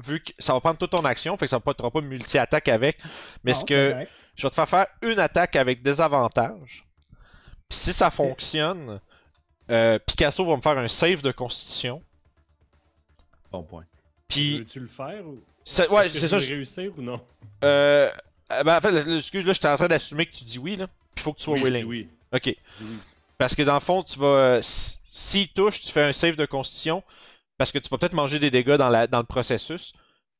vu que ça va prendre toute ton action, fait que ça ne pourra pas multi-attaque avec, mais Non, ce c'est que correct. je vais te faire faire une attaque avec des avantages. Puis si ça fonctionne, Picasso va me faire un save de constitution. Bon point. Puis, Veux-tu le faire ou. ouais, Est-ce que c'est tu ça. veux réussir ou non? Ben, en fait, excuse, là, j'étais en train d'assumer que tu dis oui, là. Puis faut que tu sois Oui, je dis willing. oui. Ok. Je dis oui. Parce que dans le fond, tu vas. S'il touche, tu fais un save de constitution. Parce que tu vas peut-être manger des dégâts dans le processus.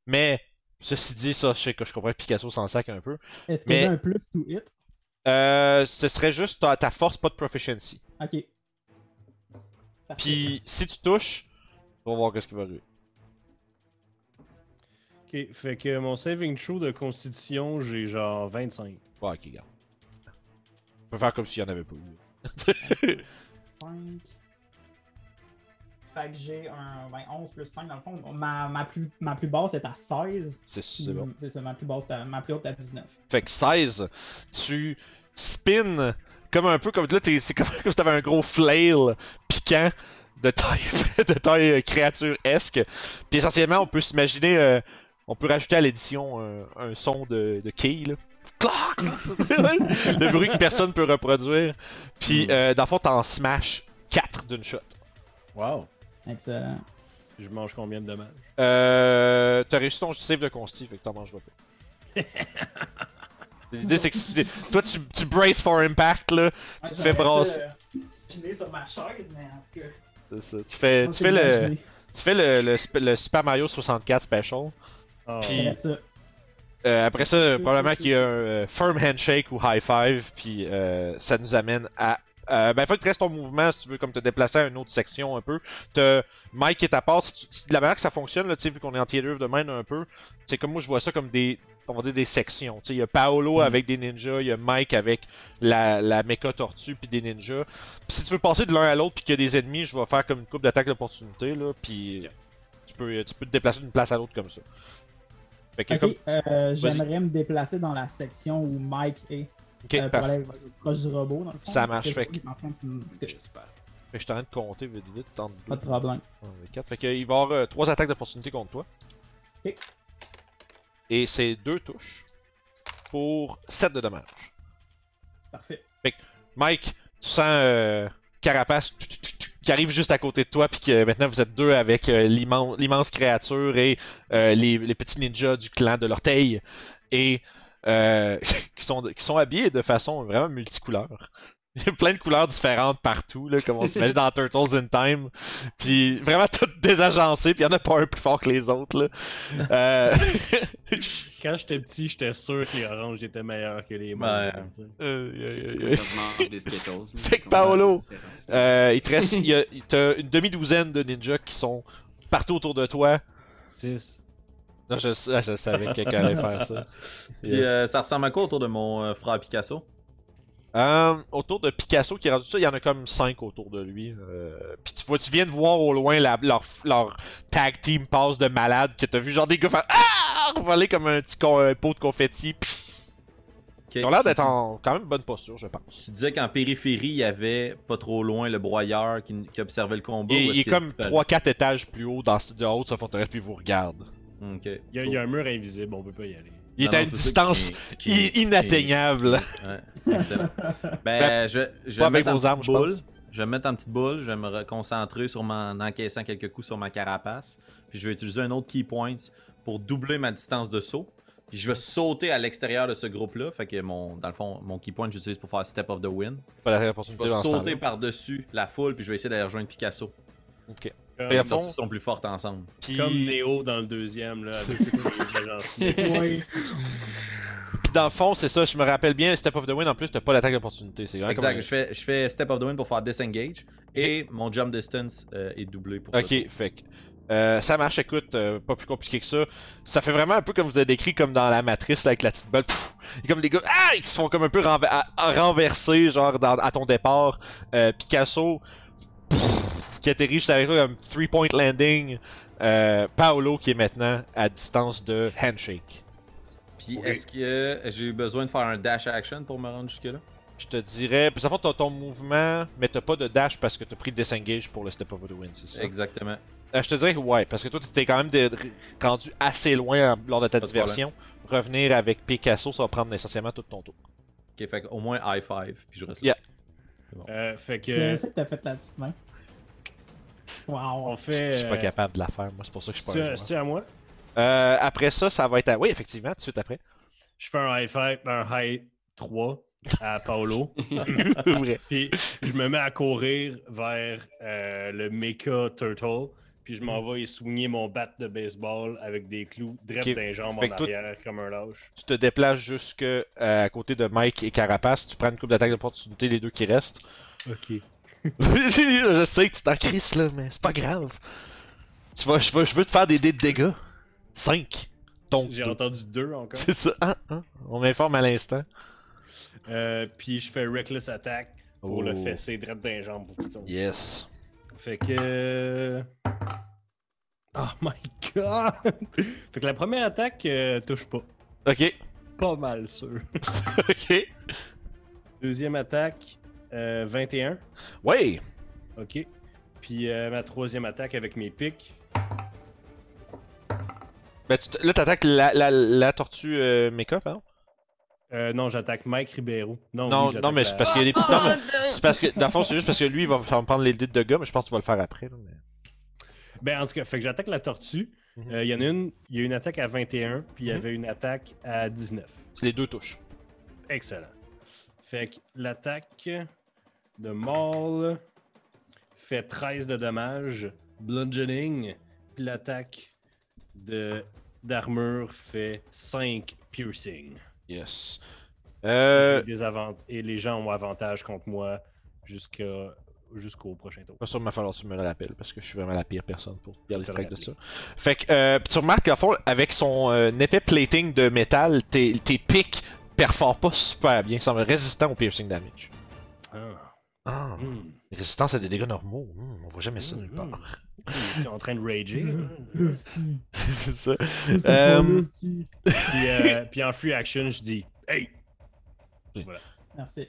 Mais, ceci dit, ça, je sais que je comprends que Picasso s'en sac un peu. Est-ce que mais- j'ai un plus to hit? Ce serait juste ta force, pas de proficiency. Ok. Parfait. Puis, si tu touches, on va voir qu'est-ce qui va arriver. Ok, fait que mon saving throw de constitution, j'ai genre 25. Ouais, ok, regarde. On peut faire comme s'il y en avait pas eu. 5. Fait que j'ai un 11 plus 5 dans le fond. Ma plus basse est à 16. C'est bon. C'est ça, ma plus haute est à 19. Fait que 16, tu spins comme un peu comme là, c'est comme si t'avais un gros flail piquant de taille créature-esque. Puis essentiellement, on peut s'imaginer, on peut rajouter à l'édition un son de key, là. Clac! Le bruit que personne peut reproduire. Puis dans le fond, t'en smash 4 d'une shot. Wow. Excellent. Je mange combien de dommages? T'as réussi ton save de consti, fait que t'en mangeras pas. L'idée c'est que toi tu brace for impact là, tu te fais brasser. Spinner sur ma chaise, mais en tout cas. C'est ça. Tu fais le Super Mario 64 special. Ah, Puis- C'est ça. Après ça, probablement qu'il y a un firm handshake ou high five, puis ça nous amène à Ben, faut que tu restes ton mouvement si tu veux comme te déplacer à une autre section un peu. T'as Mike qui est à part. De la manière que ça fonctionne, là, vu qu'on est en theater of the mind un peu, c'est comme moi je vois ça comme des. On va dire des sections. Il y a Paolo avec des ninjas, il y a Mike avec la méca tortue puis des ninjas. Pis si tu veux passer de l'un à l'autre puis qu'il y a des ennemis, je vais faire comme une coupe d'attaque d'opportunité là, puis tu peux te déplacer d'une place à l'autre comme ça. Fait que Ok, j'aimerais me déplacer dans la section où Mike est. Ok, pour parfait. aller proche du robot, dans le fond. Ça marche, Parce que fait que- je suis en train de- J'espère. Fait que je suis en train de compter vite vite entre Pas de problème. 4. Fait qu'il va y avoir 3 attaques d'opportunité contre toi. Ok. Et c'est 2 touches pour 7 de dommages. Parfait. Mike, tu sens Carapace qui arrive juste à côté de toi, puis que maintenant vous êtes deux avec l'immense créature et les petits ninjas du clan de l'orteil, et qui sont habillés de façon vraiment multicouleur. Il y a plein de couleurs différentes partout, là, comme on s'imagine dans Turtles in Time. Puis vraiment toutes désagencées, puis il y en a pas un plus fort que les autres. Là. Quand j'étais petit, j'étais sûr que les oranges étaient meilleurs que les Ouais. mauves. tu sais. euh, Quand je mange des Skittles. là, Fait que comme Paolo, différence. il te reste, t'as une demi-douzaine de ninjas qui sont partout autour de toi. 6. Non, je savais que quelqu'un allait faire ça. Puis Yes. ça ressemble à quoi autour de mon frère Picasso? Autour de Picasso qui est rendu ça, il y en a comme 5 autour de lui. Puis tu viens de voir au loin leur tag team passe de malade que t'as vu genre des gars faire voler comme un petit pot de confetti. Pff. Ok, Ils ont l'air tu- d'être en quand même bonne posture, je pense. Tu disais qu'en périphérie, il y avait pas trop loin le broyeur qui observait le combat. ou Il est-ce est qu'il a comme disparu? 3-4 étages plus haut de haut de sa forteresse, puis il vous regarde. Ok. Il y a un mur invisible, on peut pas y aller. Il est Non, à non, une c'est ça distance inatteignable. Ouais, excellent. Ben, je vais pas me avec mettre en vos armes, petite je boule. pense. Je vais me mettre en petite boule. Je vais me concentrer en encaissant quelques coups sur ma carapace. Puis je vais utiliser un autre key point pour doubler ma distance de saut. Puis je vais sauter à l'extérieur de ce groupe-là. Fait que dans le fond, mon key point, j'utilise pour faire Step of the Wind. Pas la Je opportunité vais dans ce sauter temps-là. par-dessus la foule. Puis je vais essayer d'aller rejoindre Picasso. Ok. Comme, Et à Les fond, tortues sont plus fortes ensemble. puis- comme Néo dans le deuxième, là, avec les gentils. Oui. Puis dans le fond, c'est ça, je me rappelle bien, Step of the Wind, en plus, t'as pas l'attaque d'opportunité. C'est vraiment Exact. Je fais Step of the Wind pour faire Disengage. Et mon jump distance est doublé pour ça. Ok, fait que. Ça marche, écoute, pas plus compliqué que ça. Ça fait vraiment un peu comme vous avez décrit, comme dans la matrice, là, avec la petite balle. Pfff, et comme les gars, ils se font comme un peu renverser, genre, à ton départ. Picasso, qui atterrit juste avec toi, comme 3-point landing. Paolo, qui est maintenant à distance de handshake. Puis Ok. est-ce que j'ai eu besoin de faire un dash action pour me rendre jusque-là? Je te dirais. Puis, à fond, t'as ton mouvement, mais t'as pas de dash parce que t'as pris Disengage pour le Step of the Wind, c'est ça? Exactement. Je te dirais que ouais, parce que toi, t'étais quand même rendu assez loin lors de ta Pas de diversion. Revenir avec Picasso, ça va prendre essentiellement tout ton tour. Ok, fait au moins high five, puis je reste Yeah. là. Fait Je que. sais que t'as fait la petite main. Wow. On fait. Je suis pas capable de la faire, moi, c'est pour ça que je suis pas un joueur. C'est à moi? Après ça va être à... Oui, effectivement, tout de suite après. Je fais un high five, un high 3 à Paolo. Vrai. Puis je me mets à courir vers le Mecha Turtle. Puis je m'en vais y soigner mon bat de baseball avec des clous direct Ok. dans les jambes Fait en que toi- arrière comme un lâche. Tu te déplaces jusque à côté de Mike et Carapace, tu prends une coupe d'attaque d'opportunité, les deux qui restent. Ok. Je sais que tu t'en crisses là, mais c'est pas grave. Je veux te faire des dés de dégâts. 5. Donc, J'ai entendu 2 encore. c'est ça. On m'informe à l'instant. Puis je fais Reckless Attack pour le Oh. fesser direct dans les jambes pour qu'il tombe. Yes. Fait que. Oh my god! Fait que la première attaque touche pas. Ok. Pas mal sûr. Ok. Deuxième attaque, 21. Ouais. Ok. Puis ma troisième attaque avec mes pics. Ben, là, t'attaques la tortue Mecha, pardon? Non, j'attaque Mike Ribeiro. Non, Non, oui, non, mais c'est parce qu'il y a des petits. Non, mais Oh, c'est parce que, dans le fond, c'est juste parce que lui, il va faire prendre les dés de dégâts, mais je pense que tu vas le faire après. Là, mais... Ben, en tout cas, fait que j'attaque la tortue. Mhm. Il y en a une, il y a une attaque à 21, puis il y avait une attaque à 19. Les deux touches. Excellent. Fait que l'attaque de Maul fait 13 de dommages, bludgeoning, puis l'attaque d'armure fait 5 piercing. Yes. Et les gens ont avantage contre moi jusqu'au prochain tour. Pas sûr qu'il va falloir que tu me le rappelles parce que je suis vraiment la pire personne pour faire les te le strikes de ça. rappeler. Fait que pis tu remarques qu'à fond, avec son épais plating de métal, tes pics perforent pas super bien. Ils semblent résistants au piercing damage. Ah. Ah, Hmm. résistance à des dégâts normaux. On voit jamais ça nulle Hmm. part. Ils sont en train de rager. C'est ça. Puis en free action, je dis hey! Merci.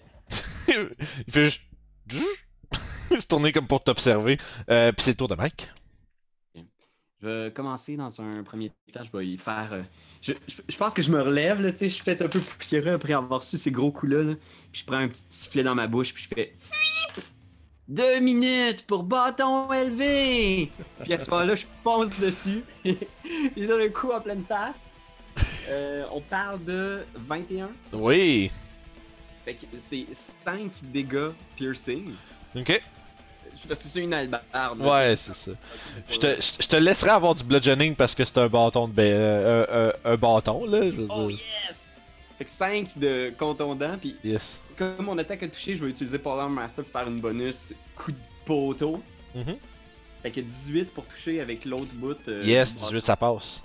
Il fait juste. Il se tourner comme pour t'observer. Puis c'est le tour de Mike. Je vais commencer dans un premier temps. Je vais y faire. Je pense que je me relève, là, tu sais, je suis peut-être un peu poussiéreux après avoir su ces gros coups-là. Là. Puis je prends un petit sifflet dans ma bouche, puis je fais Fuip! 2 minutes pour bâton élevé! Puis à ce moment-là, je ponce dessus. Je donne un coup en pleine face. On parle de 21. Oui. Fait que c'est 5 dégâts piercing. Ok. Parce que c'est une albarde. Ouais, c'est ça. Je te laisserai avoir du bludgeoning parce que c'est un bâton de un bâton, là. Je veux Oh dire. yes! Fait que 5 de contondant, puis Yes. comme mon attaque a touché, je vais utiliser Polar Master pour faire une bonus coup de poteau. Mhm. Fait que 18 pour toucher avec l'autre bout. Yes, du 18 bâton. ça passe.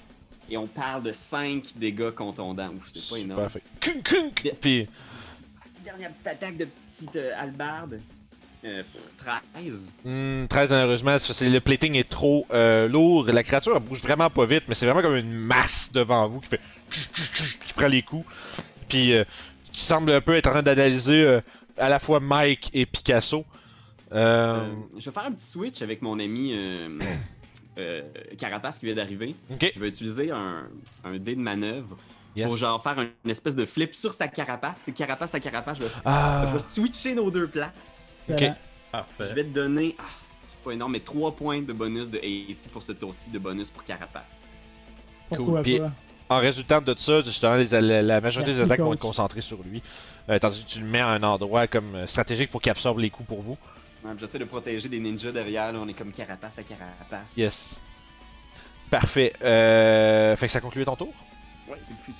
Et on parle de 5 dégâts contondants. Ouf, c'est pas énorme. Parfait. Kunk, kunk. Puis, Dernière petite attaque de petite albarde. 13. 13 malheureusement, le plating est trop lourd. La créature elle bouge vraiment pas vite, mais c'est vraiment comme une masse devant vous qui fait qui prend les coups. Puis qui semble un peu être en train d'analyser à la fois Mike et Picasso. Je vais faire un petit switch avec mon ami Carapace qui vient d'arriver. Ok. Je vais utiliser un dé de manœuvre Yes. pour genre faire une espèce de flip sur sa carapace. C'est carapace à carapace. Je Ah. vais switcher nos deux places. Excellent. Je Parfait. vais te donner, c'est pas énorme, mais 3 points de bonus de AC pour ce tour-ci de bonus pour carapace. Pourquoi Puis, pas? En résultant de ça, justement, la majorité des Merci, attaques vont être coach. concentrées sur lui. Tandis que tu le mets à un endroit comme stratégique pour qu'il absorbe les coups pour vous. Ouais, J'essaie de protéger des ninjas derrière, là, on est comme carapace à carapace. Yes. Parfait. Fait que ça conclut ton tour. Ouais, c'est tout.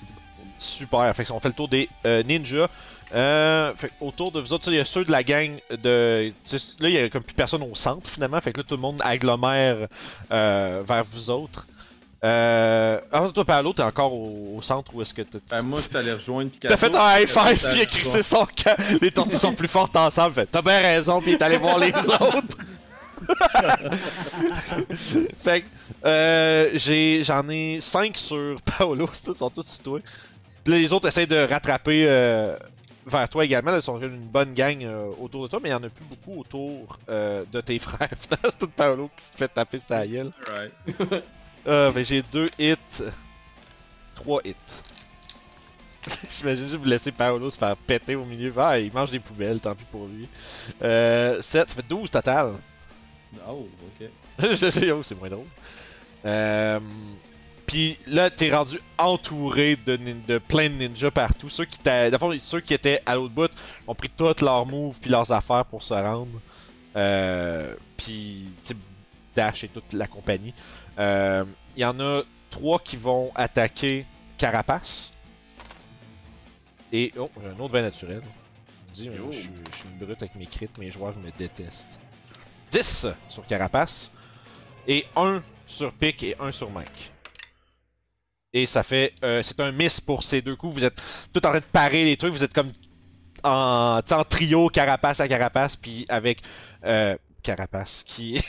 Super. Fait que on fait le tour des ninjas. Fait que autour de vous autres, il y a ceux de la gang de. Là, il y a comme plus personne au centre finalement. Fait que là, tout le monde agglomère vers vous autres. Toi, Paolo, t'es encore au centre ou est-ce que Moi, je t'allais rejoindre Picasso. T'as fait un high five T'as- puis il a crissé son camp. Les tortues sont plus fortes ensemble. Fait, t'as bien raison puis il est allé voir les autres. Fait que j'en ai 5 sur Paolo, ils sont tous sur toi. Puis là, les autres essaient de rattraper vers toi également. Là, ils sont une bonne gang autour de toi, mais il y en a plus beaucoup autour de tes frères. C'est tout Paolo qui se fait taper sa gueule. Alright. Ben, j'ai 2 hits. 3 hits. J'imagine juste vous laisser Paolo se faire péter au milieu. Ah, il mange des poubelles, tant pis pour lui. 7, ça fait 12 total. Oh, ok. Je sais, oh, c'est moins drôle. Puis là, t'es rendu entouré de plein de ninjas partout. Ceux qui étaient à l'autre bout ont pris toutes leurs moves puis leurs affaires pour se rendre. Puis, tu sais, Dash et toute la compagnie. Il y en a 3 qui vont attaquer Carapace. Et, oh, j'ai un autre vin naturel. Je me dis, je suis une brute avec mes crits, mes joueurs me détestent. 10 sur Carapace. Et 1 sur Pic et 1 sur Mike. Et ça fait. C'est un miss pour ces deux coups. Vous êtes tout en train de parer les trucs. Vous êtes comme en trio Carapace à Carapace. Puis avec Carapace qui,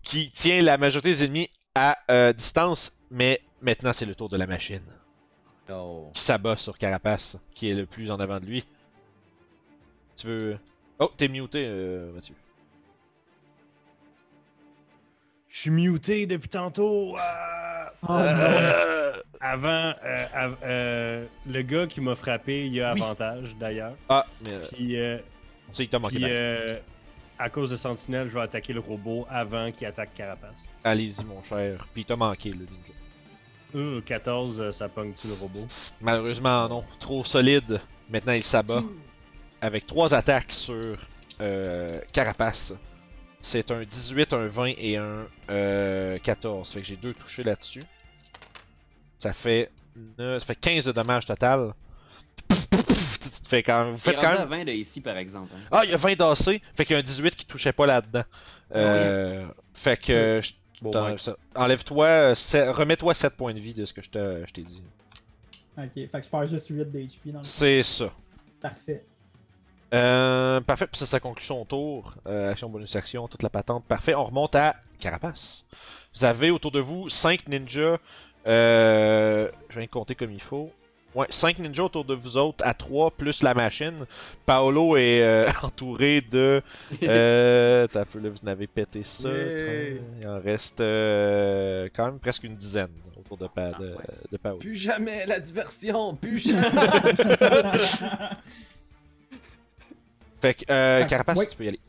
qui tient la majorité des ennemis à distance. Mais maintenant, c'est le tour de la machine. Oh. Qui s'abat sur Carapace, qui est le plus en avant de lui. Tu veux. Oh, t'es muté, Mathieu. Je suis muté depuis tantôt. Oh, non. Avant, le gars qui m'a frappé, il a avantage d'ailleurs. Ah, mais. Puis, Tu sais, il t'a manqué puis d'aide. à cause de Sentinelle, je vais attaquer le robot avant qu'il attaque Carapace. Allez-y, mon cher. Puis il t'a manqué, le ninja. 14, ça pogne-tu le robot? Malheureusement, non. Trop solide. Maintenant, il s'abat. Avec 3 attaques sur Carapace. C'est un 18, un 20 et un 14. Fait que j'ai 2 touchés là-dessus. Ça fait 15 de dommages total. tu te fais quand même. Vous Il est faites quand rendu à même. 20 de ici, par exemple. Hein. Ah, il y a 20 d'AC, fait qu'il y a un 18 qui touchait pas là-dedans. Fait que. Bon, ouais. Enlève-toi. Remets-toi 7 points de vie de ce que je t'ai dit. Ok, fait que je perds juste 8 d'HP dans le C'est ça. Parfait. Parfait, puis ça conclut son tour. Action, bonus action, toute la patente. Parfait, on remonte à Carapace. Vous avez autour de vous 5 ninjas. Je viens de compter comme il faut. Ouais, 5 ninjas autour de vous autres à 3 plus la machine. Paolo est entouré de. T'as un peu là, vous n'avez pété ça. Yeah. Il en reste quand même presque une dizaine autour de Paolo. Plus jamais la diversion, plus jamais. Fait que Carapace, ouais. tu peux y aller.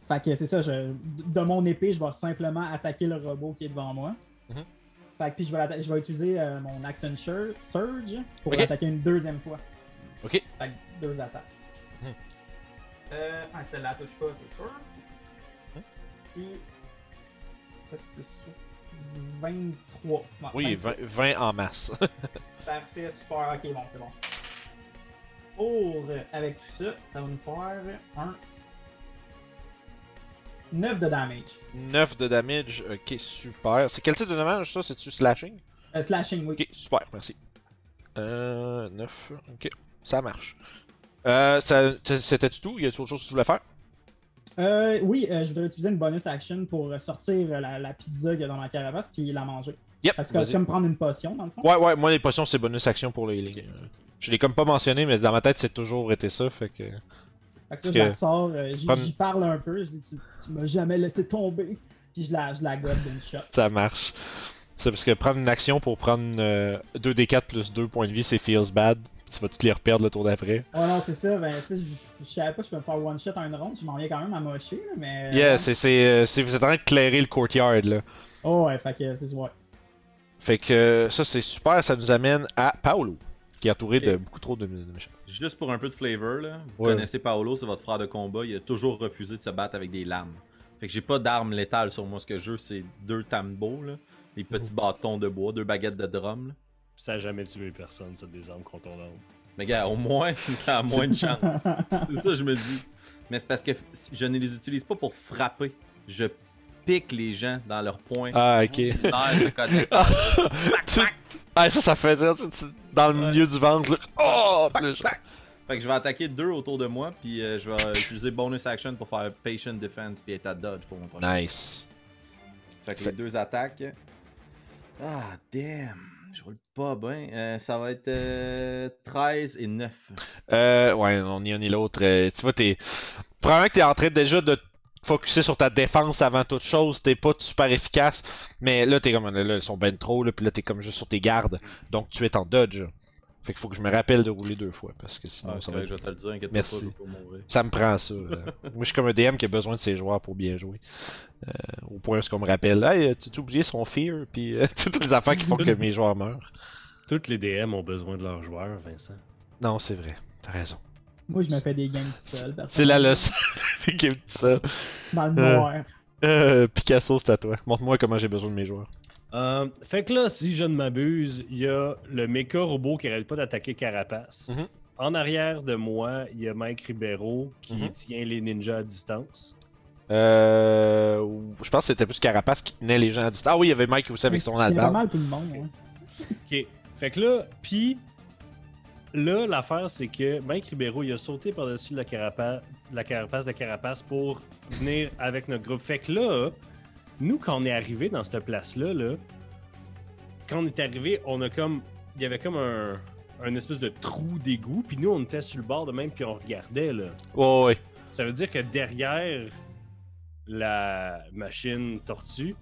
Fait que c'est ça, de mon épée, je vais simplement attaquer le robot qui est devant moi. Mhm. Fait que puis je vais utiliser mon Action Surge pour Ok. l'attaquer une deuxième fois. Ok. Fait que 2 attaques. Mhm. Celle-là touche pas, c'est sûr. Mhm. Puis 7 plus 23. Bon, Oui, 20 en masse. Parfait, super. Ok, bon, c'est bon. Pour, avec tout ça, ça va nous faire un 9 de damage. 9 de damage, ok, super. C'est quel type de damage ça? C'est-tu slashing? Slashing, oui. Ok, super, merci. 9, ok, ça marche. C'était-tu tout? Y a autre chose que tu voulais faire? Oui, je voudrais utiliser une bonus action pour sortir la pizza qu'il y a dans ma carapace puis la manger. Yep, Parce que c'est comme prendre une potion dans le fond. Ouais, moi les potions c'est bonus action pour les. Je l'ai comme pas mentionné, mais dans ma tête c'est toujours été ça, fait que. Fait que Parce ça, que- je la sors, Prendre- j'y parle un peu, je dis tu m'as jamais laissé tomber. Puis je la gobe d'une shot. Ça marche. C'est parce que prendre une action pour prendre 2d4 plus 2 points de vie, c'est feels bad. Tu vas toutes les reperdre le tour d'après. Oh non, c'est ça, ben tu sais, je savais pas que je peux me faire one shot en une ronde, je m'en viens quand même à mocher, là, mais. Yeah, ouais. vous êtes en train de clairer le courtyard là. Oh ouais, fait que c'est ouais. Fait que ça c'est super, ça nous amène à Paolo, qui est entouré de beaucoup trop de méchants. Juste pour un peu de flavor, là, vous Ouais. connaissez Paolo, c'est votre frère de combat, il a toujours refusé de se battre avec des lames. Fait que j'ai pas d'armes létales sur moi, ce que je veux, c'est 2 tambours, là, des petits bâtons de bois, 2 baguettes de drum. Là. Ça a jamais tué personne, ça, des armes contre ton arme. Mais gars, au moins, ça a moins de chance. C'est ça, je me dis. Mais c'est parce que je ne les utilise pas pour frapper. Je pique les gens dans leur point. Ah ok. Ah, ça connaît. Ah, ça fait dire, dans le milieu du ventre, là. Oh! Pac, pac. Fait que je vais attaquer 2 autour de moi, puis je vais utiliser bonus action pour faire patient defense puis état dodge pour mon prochain. Nice. Fait que les 2 attaques. Ah, damn. Je roule pas bien. Ça va être 13 et 9. Ouais, on ni un ni l'autre. Tu vois, probablement que t'es en train déjà de te focusser sur ta défense avant toute chose. T'es pas super efficace. Mais là, t'es comme, là, ils sont ben trop, là, puis là, t'es comme juste sur tes gardes. Donc, tu es en dodge. Fait qu'il faut que je me rappelle de rouler 2 fois, parce que sinon, Ah, ça c'est va vrai, je vais te le dire, inquiète Merci. pas, je vais pas mourir. Ça me prend ça. Moi, je suis comme un DM qui a besoin de ses joueurs pour bien jouer. Au point où on me rappelle, hey, tu t'as oublié son fear, puis toutes les affaires qui font que mes joueurs meurent. Toutes les DM ont besoin de leurs joueurs, Vincent. Non, c'est vrai. T'as raison. Moi, je me fais des games tout seul. C'est la personnellement. leçon. C'est qui me dit ça. Dans le noir. Picasso, c'est à toi. Montre-moi comment j'ai besoin de mes joueurs. Fait que là, si je ne m'abuse, il y a le méca robot qui arrête pas d'attaquer Carapace. Mhm. En arrière de moi, il y a Mike Ribeiro qui Mhm. tient les ninjas à distance. Je pense que c'était plus Carapace qui tenait les gens à distance. Ah oui, il y avait Mike aussi avec son C'est pas album. mal tout le monde. Ouais. Ok. Fait que là, puis là, l'affaire, c'est que Mike Ribeiro, il a sauté par-dessus la carapace de Carapace pour venir avec notre groupe. Fait que là, nous, quand on est arrivé dans cette place-là, là, quand on est arrivé, on a comme. Il y avait comme un espèce de trou d'égout, puis nous, on était sur le bord de même, puis on regardait, là. Ouais, ouais. Ça veut dire que derrière la machine tortue,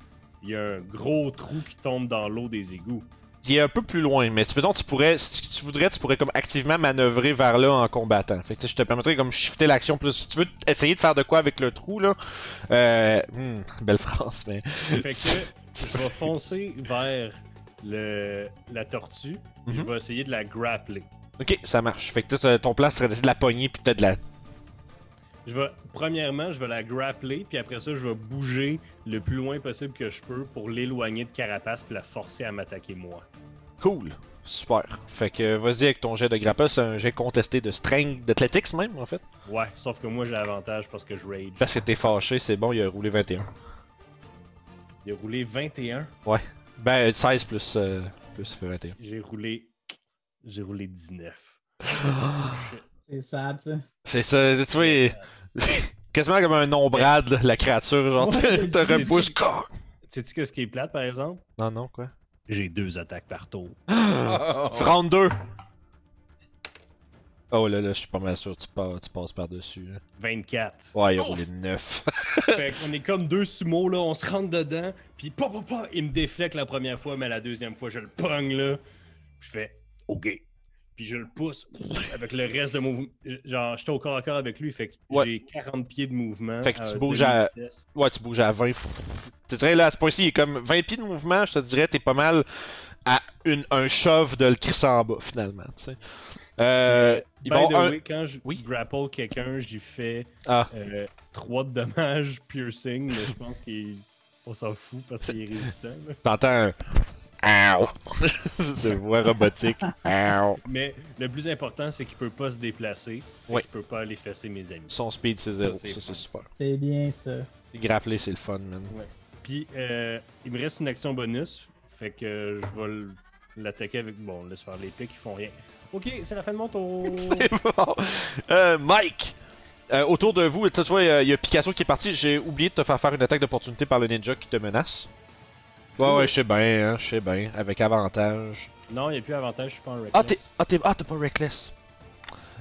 il y a un gros trou qui tombe dans l'eau des égouts. Il est un peu plus loin, mais tu pourrais, si tu voudrais, tu pourrais comme activement manœuvrer vers là en combattant. Fait que tu sais, je te permettrais comme shifter l'action plus. Si tu veux essayer de faire de quoi avec le trou, là. Belle phrase, mais. Fait que je vais foncer vers la tortue. Mhm. Je vais essayer de la grappler. Ok, ça marche. Fait que toi, ton plan serait d'essayer de la pogner puis peut-être de la. Premièrement, je vais la grappler, puis après ça, je vais bouger le plus loin possible que je peux pour l'éloigner de Carapace puis la forcer à m'attaquer moi. Cool. Super. Fait que vas-y avec ton jet de grapple, c'est un jet contesté de strength, d'athletics même en fait. Ouais, sauf que moi j'ai l'avantage parce que je rage. Parce que t'es fâché, c'est bon, il a roulé 21. Il a roulé 21. Ben 16 plus, plus ça fait 21. J'ai roulé 19. C'est sad, ça. C'est ça, tu vois, quasiment comme un ombrade, la créature, genre Ouais, te repousse. Sais-tu qu'est-ce qui est plate par exemple? Non, non, quoi. J'ai 2 attaques par tour. Round 2! Oh là là, je suis pas mal sûr, tu passes par-dessus. 24. Ouais, il a roulé 9. Fait qu'on est comme 2 sumo là, on se rentre dedans, pis il me déflecte la première fois, mais la deuxième fois je le pogne là. Je fais OK. Puis je le pousse avec le reste de mouvement. Genre, j'étais au corps à corps avec lui, fait que Ouais. j'ai 40 pieds de mouvement. Fait que tu bouges à- demi-vitesse. Ouais, tu bouges à 20. Tu dirais là, à ce point-ci, il est comme 20 pieds de mouvement, je te dirais, t'es pas mal à un shove de le crisser en bas, finalement, tu sais. Il By va y the avoir un... way, quand je Oui. grapple quelqu'un, j'y fais Ah, 3 de dommages piercing, mais je pense qu'on s'en fout parce qu'il est résistant. là. t'entends un... Ow! de voix robotique. Ow! Mais le plus important, c'est qu'il peut pas se déplacer. Fait Ouais. qu'il peut pas aller fesser mes amis. Son speed, c'est 0. Ça, c'est Ça, c'est fun. super. C'est bien, ça. Grappler, c'est le fun, man. Puis, il me reste une action bonus. Fait que je vais l'attaquer avec. Bon, laisse faire les pics, ils font rien. Ok, c'est la fin de mon tour. C'est bon. Mike! Autour de vous, tu vois, il y a Picasso qui est parti. J'ai oublié de te faire une attaque d'opportunité par le ninja qui te menace. Ouais, je sais bien, hein, je sais bien. Avec avantage. Non, il n'y a plus avantage, je suis pas un Ah, reckless. t'es pas reckless.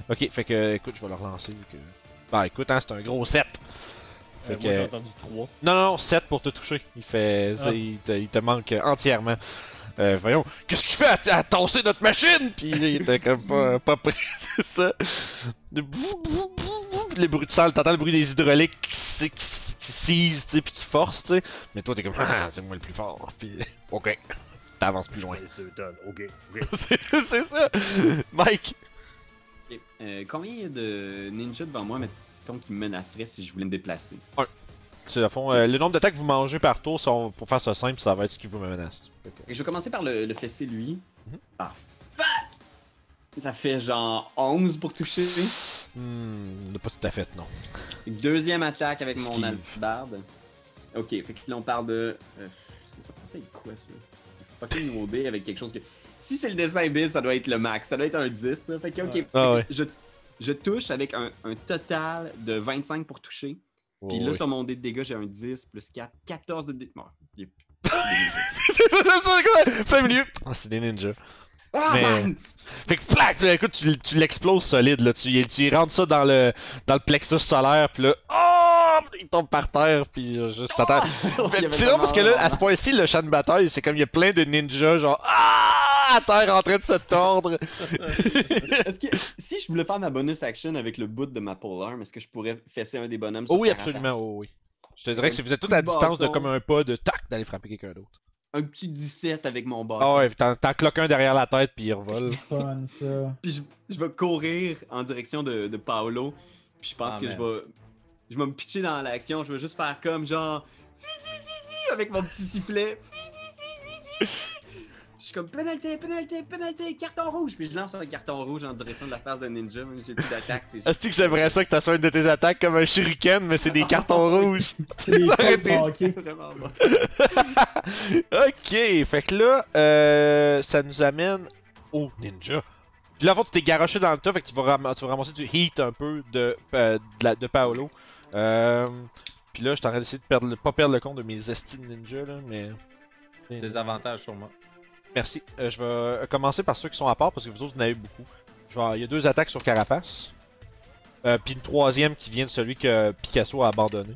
Ok, fait que, écoute, je vais le relancer. Que... Bah, écoute, hein, c'est un gros 7. Fait que... Moi, j'ai entendu 3. Non, non, non, 7 pour te toucher. Il fait. Ah. Il te manque entièrement. Voyons, qu'est-ce qu'il fait à tasser notre machine? Puis il était comme pas prêt, c'est ça. Le bruit de salle, t'entends le bruit des hydrauliques qui seizent, tu sais, pis qui forcent, tu sais. Mais toi, t'es comme, ah, c'est moi le plus fort. Puis, ok, t'avances plus loin. Pèse 2 tonnes. Ok. C'est ça. Mike, Ok. Combien il y a de ninjas devant moi, mettons, qui me menaceraient si je voulais me déplacer? c'est à fond, le nombre d'attaques que vous mangez par tour, pour faire ça simple, ça va être ce qui vous menace. Fait que- Je vais commencer par le fesser lui. Mhm. Ah, fuck! Ça fait genre 11 pour toucher. Pas tout à fait, non. Deuxième attaque avec mon Esquive. albarde. Ok, fait que là on parle de. Ça pensait être quoi ça? Fucking nouveau dé avec quelque chose que. Si c'est le dessin bis, ça doit être le max. Ça doit être un 10. Ça. Fait que, ok. Ouais. Fait Ah que ouais. je touche avec un total de 25 pour toucher. Puis Oh, là, oui. sur mon dé de dégâts, j'ai un 10 plus 4. 14 de dé. Bon, il est- C'est quoi? 5 minutes! Ah, c'est des ninjas. Ah, Mais- man! Fait que flac, écoute, tu l'exploses solide, là. Tu rentres ça dans le plexus solaire, pis là, oh! Il tombe par terre, pis juste t'attends. Oh, il y avait C'est drôle parce que là, tellement- à ce point-ci, le champ de bataille, c'est comme il y a plein de ninjas, genre, ah! À terre en train de se tordre. Est-ce que si je voulais faire ma bonus action avec le bout de ma polearm, est-ce que je pourrais fesser un des bonhommes sur Oh oui, Carapace? absolument, oh oui. Je te dirais que si Un vous êtes petit tous à coup de distance de bâton. comme un pas de tac d'aller frapper quelqu'un d'autre. Un petit 17 avec mon bâton. Ah ouais, t'en cloques un derrière la tête, puis il revole. Fun, ça. Puis je vais courir en direction de Paolo. Puis je pense Ah, que man. je vais me pitcher dans l'action. Je vais juste faire comme genre avec mon petit sifflet. Je suis comme pénalité, pénalité, pénalité, carton rouge. Puis je lance un carton rouge en direction de la face d'un ninja. Même si j'ai plus d'attaque. C'est Est-ce que j'aimerais ça que ça soit une de tes attaques comme un shuriken, mais c'est des cartons rouges? C'est des Ça aurait potes été- hockey. vraiment bon. Ok, fait que là, ça nous amène au ninja. Puis là, en fait, tu t'es garoché dans le tas, fait que tu vas ramasser du heat un peu de Paolo. Puis là, je suis en train d'essayer de pas perdre le compte de mes esti de ninja, là, mais... Des avantages sur moi. Merci. Je vais commencer par ceux qui sont à part, parce que vous autres, vous en avez beaucoup. Il y a 2 attaques sur Carapace. Puis une troisième qui vient de celui que Picasso a abandonné.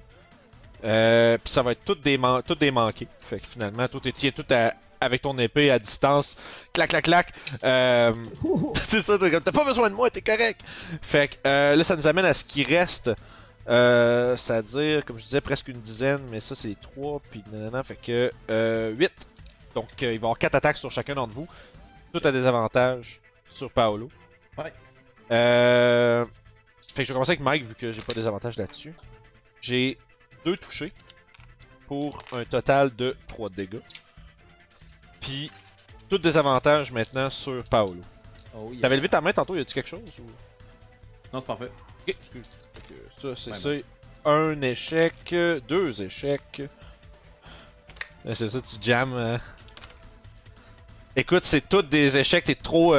Puis ça va être toutes des manquées. Fait que finalement, toi, tu tiens tout avec ton épée à distance. Clac, clac, clac. C'est ça, t'as pas besoin de moi, t'es correct. Fait que là, ça nous amène à ce qui reste. C'est-à-dire, comme je disais, presque une dizaine, mais ça, c'est 3, puis nanana, fait que 8. Donc, il va y avoir 4 attaques sur chacun d'entre vous. Tout à des avantages sur Paolo. Ouais. Fait que je vais commencer avec Mike, vu que j'ai pas des avantages là-dessus. J'ai 2 touchés pour un total de 3 de dégâts. Puis tout désavantage maintenant sur Paolo. Oh, yeah. T'avais levé ta main tantôt, y a-tu quelque chose ou... Non, c'est parfait. Ok, excuse. Fait que ça, c'est Ouais, ça. Un échec, 2 échecs. Là, c'est ça, tu jammes. Écoute, c'est tous des échecs, t'es trop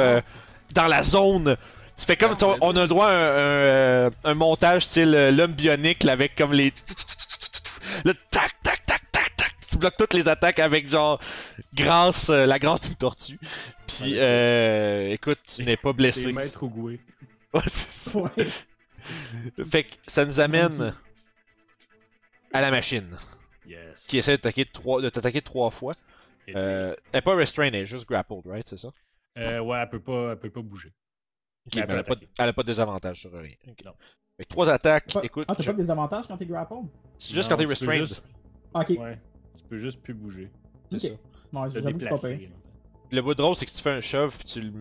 dans la zone. Tu fais comme, on a le droit à un montage style l'homme bionique là, avec comme les... Le tac, tac, tac, tac, tac. Tu bloques toutes les attaques avec genre la grâce d'une tortue. Puis, écoute, tu n'es pas blessé. T'es maître Ougoué. Ouais, c'est ça. Ouais. Fait que ça nous amène à la machine Yes. qui essaie de t'attaquer 3 fois. Elle est pas restrained, elle est juste grappled, right? C'est ça? Ouais, elle peut pas bouger. Ok, Mais mais elle a pas de désavantage sur rien. Ok. Non. Fait que 3 attaques, Ah, écoute. t'as pas de désavantage quand t'es grappled? C'est juste Non, quand t'es tu peux restrained. juste- Ok. Ouais. Tu peux juste plus bouger. C'est Ok. ça. Bon, Te j'avoue que c'est pas déplacer. pire. Le bout drôle, c'est que si tu fais un shove puis tu le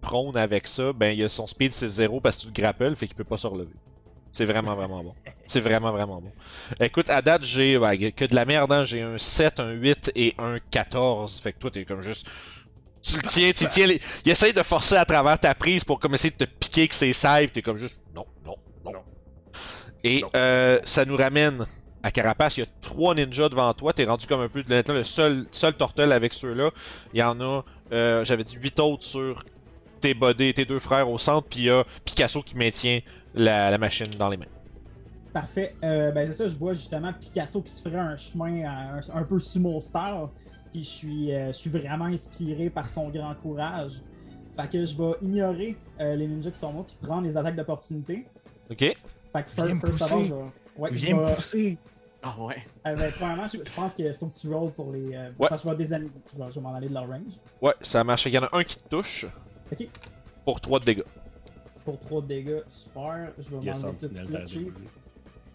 prônes avec ça, ben il a son speed c'est 0 parce que tu le grapples, fait qu'il peut pas se relever. C'est vraiment vraiment bon. C'est vraiment vraiment bon. Écoute, à date, j'ai que de la merde, hein. J'ai un 7, un 8 et un 14. Fait que toi, t'es comme juste. Tu le tiens, tu tiens les. Il essaye de forcer à travers ta prise pour comme essayer de te piquer avec ses saves, t'es comme juste. Non, non, non. Non. Et Non. ça nous ramène à Carapace. Il y a 3 ninjas devant toi. T'es rendu comme un peu maintenant le seul turtle avec ceux-là. Il y en a, j'avais dit 8 autres sur tes bodés, tes 2 frères au centre. Puis il y a Picasso qui maintient la machine dans les mains. Parfait. Ben c'est ça, je vois justement Picasso qui se ferait un chemin un peu sumo style. Puis je suis vraiment inspiré par son grand courage. Fait que je vais ignorer les ninjas qui sont morts puis prendre les attaques d'opportunité. Ok? Fait que Viens me first of all, pousser. je vais... Ouais, Viens me pousser. Ah ouais. Ben, premièrement, je pense qu'il faut que tu rolls pour les... Ouais. parce que je vais m'en aller de leur range. Ouais, ça marche. Il y en a un qui te touche Ok. pour 3 de dégâts. Pour 3 de dégâts, super. Je vais Il y a m'enlever ça tout de Sentinelle suite, derrière Chief. lui.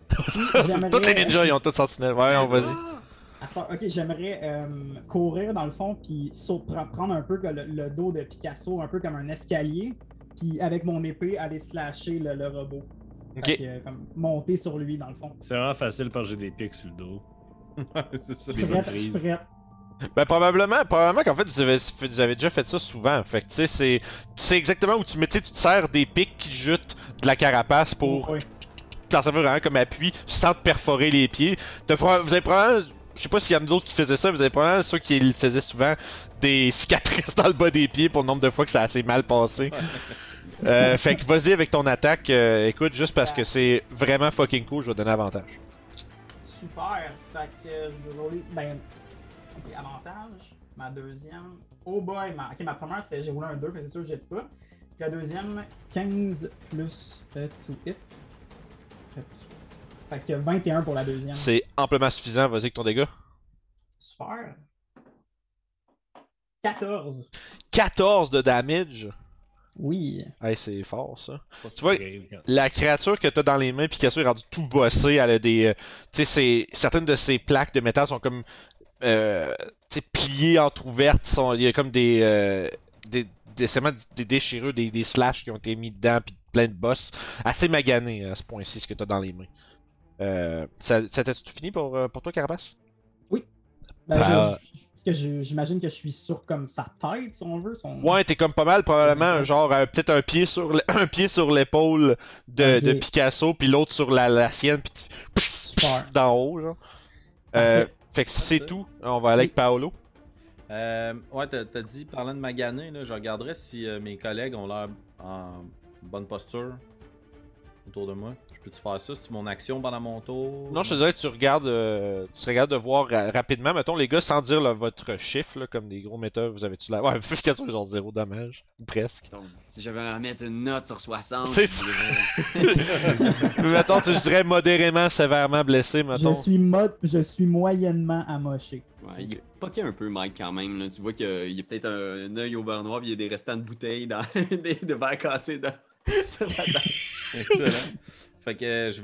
Puis, j'aimerais- Tous les ninjas, ils ont tous sentinelle. Ouais, on vas-y. Attends, ok, j'aimerais courir dans le fond, puis prendre un peu le dos de Picasso, un peu comme un escalier, puis avec mon épée, aller slasher le robot. Fait Ok. que, comme monter sur lui dans le fond. C'est vraiment facile parce que j'ai des pics sur le dos. C'est ça. Je suis prête, je suis prête. Ben probablement qu'en fait vous avez déjà fait ça souvent. Fait que tu sais exactement où tu mets, tu te sers des pics qui jutent de la carapace pour Ouais. t'en servir vraiment comme appui sans te perforer les pieds. Vous avez probablement, je sais pas s'il y en a d'autres qui faisaient ça, vous avez probablement ceux qui le faisaient souvent des cicatrices dans le bas des pieds pour le nombre de fois que ça a assez mal passé. Fait que vas-y avec ton attaque, écoute, juste parce que c'est vraiment fucking cool, je vais donner avantage. Super. Fait que je vais rouler. Ben, ok, avantage. Ma deuxième. Oh boy, ma première c'était j'ai roulé un 2, fait que c'est sûr que je jette pas. Puis la deuxième, 15 plus to hit. Fait que 21 pour la deuxième. C'est amplement suffisant, vas-y avec ton dégât. Super. 14. 14 de damage. Oui. Hey, c'est fort ça. Tu vois, La créature que t'as dans les mains, Picasso est rendue tout bossée, elle a des... tu sais, certaines de ses plaques de métal sont comme... tu sais, pliées, entrouvertes, il y a comme des déchirures, des slash qui ont été mis dedans, puis plein de bosses. Assez magané à ce point-ci, ce que t'as dans les mains. Ça t'a-tu fini pour toi, Carapace? Ben, Ah. parce que j'imagine que je suis sur comme sa tête, si on veut. Ouais, t'es comme pas mal, probablement, genre, peut-être un pied sur l'épaule de Ok. Picasso, puis l'autre sur la sienne, puis Super. d'en haut, genre. Parfait. Fait que c'est ça. tout. On va aller avec Paolo. Ouais, t'as dit, parlant de maganer, là, je regarderais si mes collègues ont l'air en bonne posture autour de moi. Je peux-tu faire ça? C'est-tu mon action pendant mon tour? Non, je te dirais que tu regardes de voir rapidement, mettons les gars, sans dire là, votre chiffre, là, comme des gros métaux, vous avez-tu la... Ouais, Picasso genre 0 dommage, ou presque. Donc, si j'avais à mettre une note sur 60, C'est je ça. dirais- Mettons, je dirais modérément, sévèrement blessé, mettons. Je suis moyennement amoché. Ouais, il est poqué un peu, Mike, quand même. Là. Tu vois qu'il y a peut-être un œil au beurre noir, puis il y a des restants de bouteilles, de verres cassés sur sa tête. Excellent. Fait que je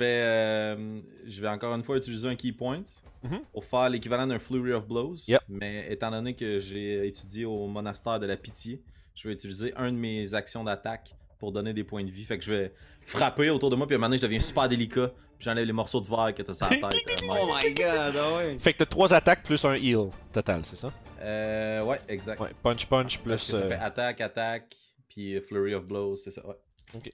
vais encore une fois utiliser un key point Mhm. pour faire l'équivalent d'un Flurry of Blows. Yep. Mais étant donné que j'ai étudié au monastère de la pitié, je vais utiliser un de mes actions d'attaque pour donner des points de vie. Fait que je vais frapper autour de moi, puis à un moment donné, je deviens super délicat. Puis j'enlève les morceaux de verre que t'as sur la tête. Mike. Oh my god, ah ouais. Fait que t'as 3 attaques plus un heal total, c'est ça? Ouais, exact. Ouais, punch Parce plus. que ça fait attaque, puis Flurry of Blows, c'est ça, ouais. Ok.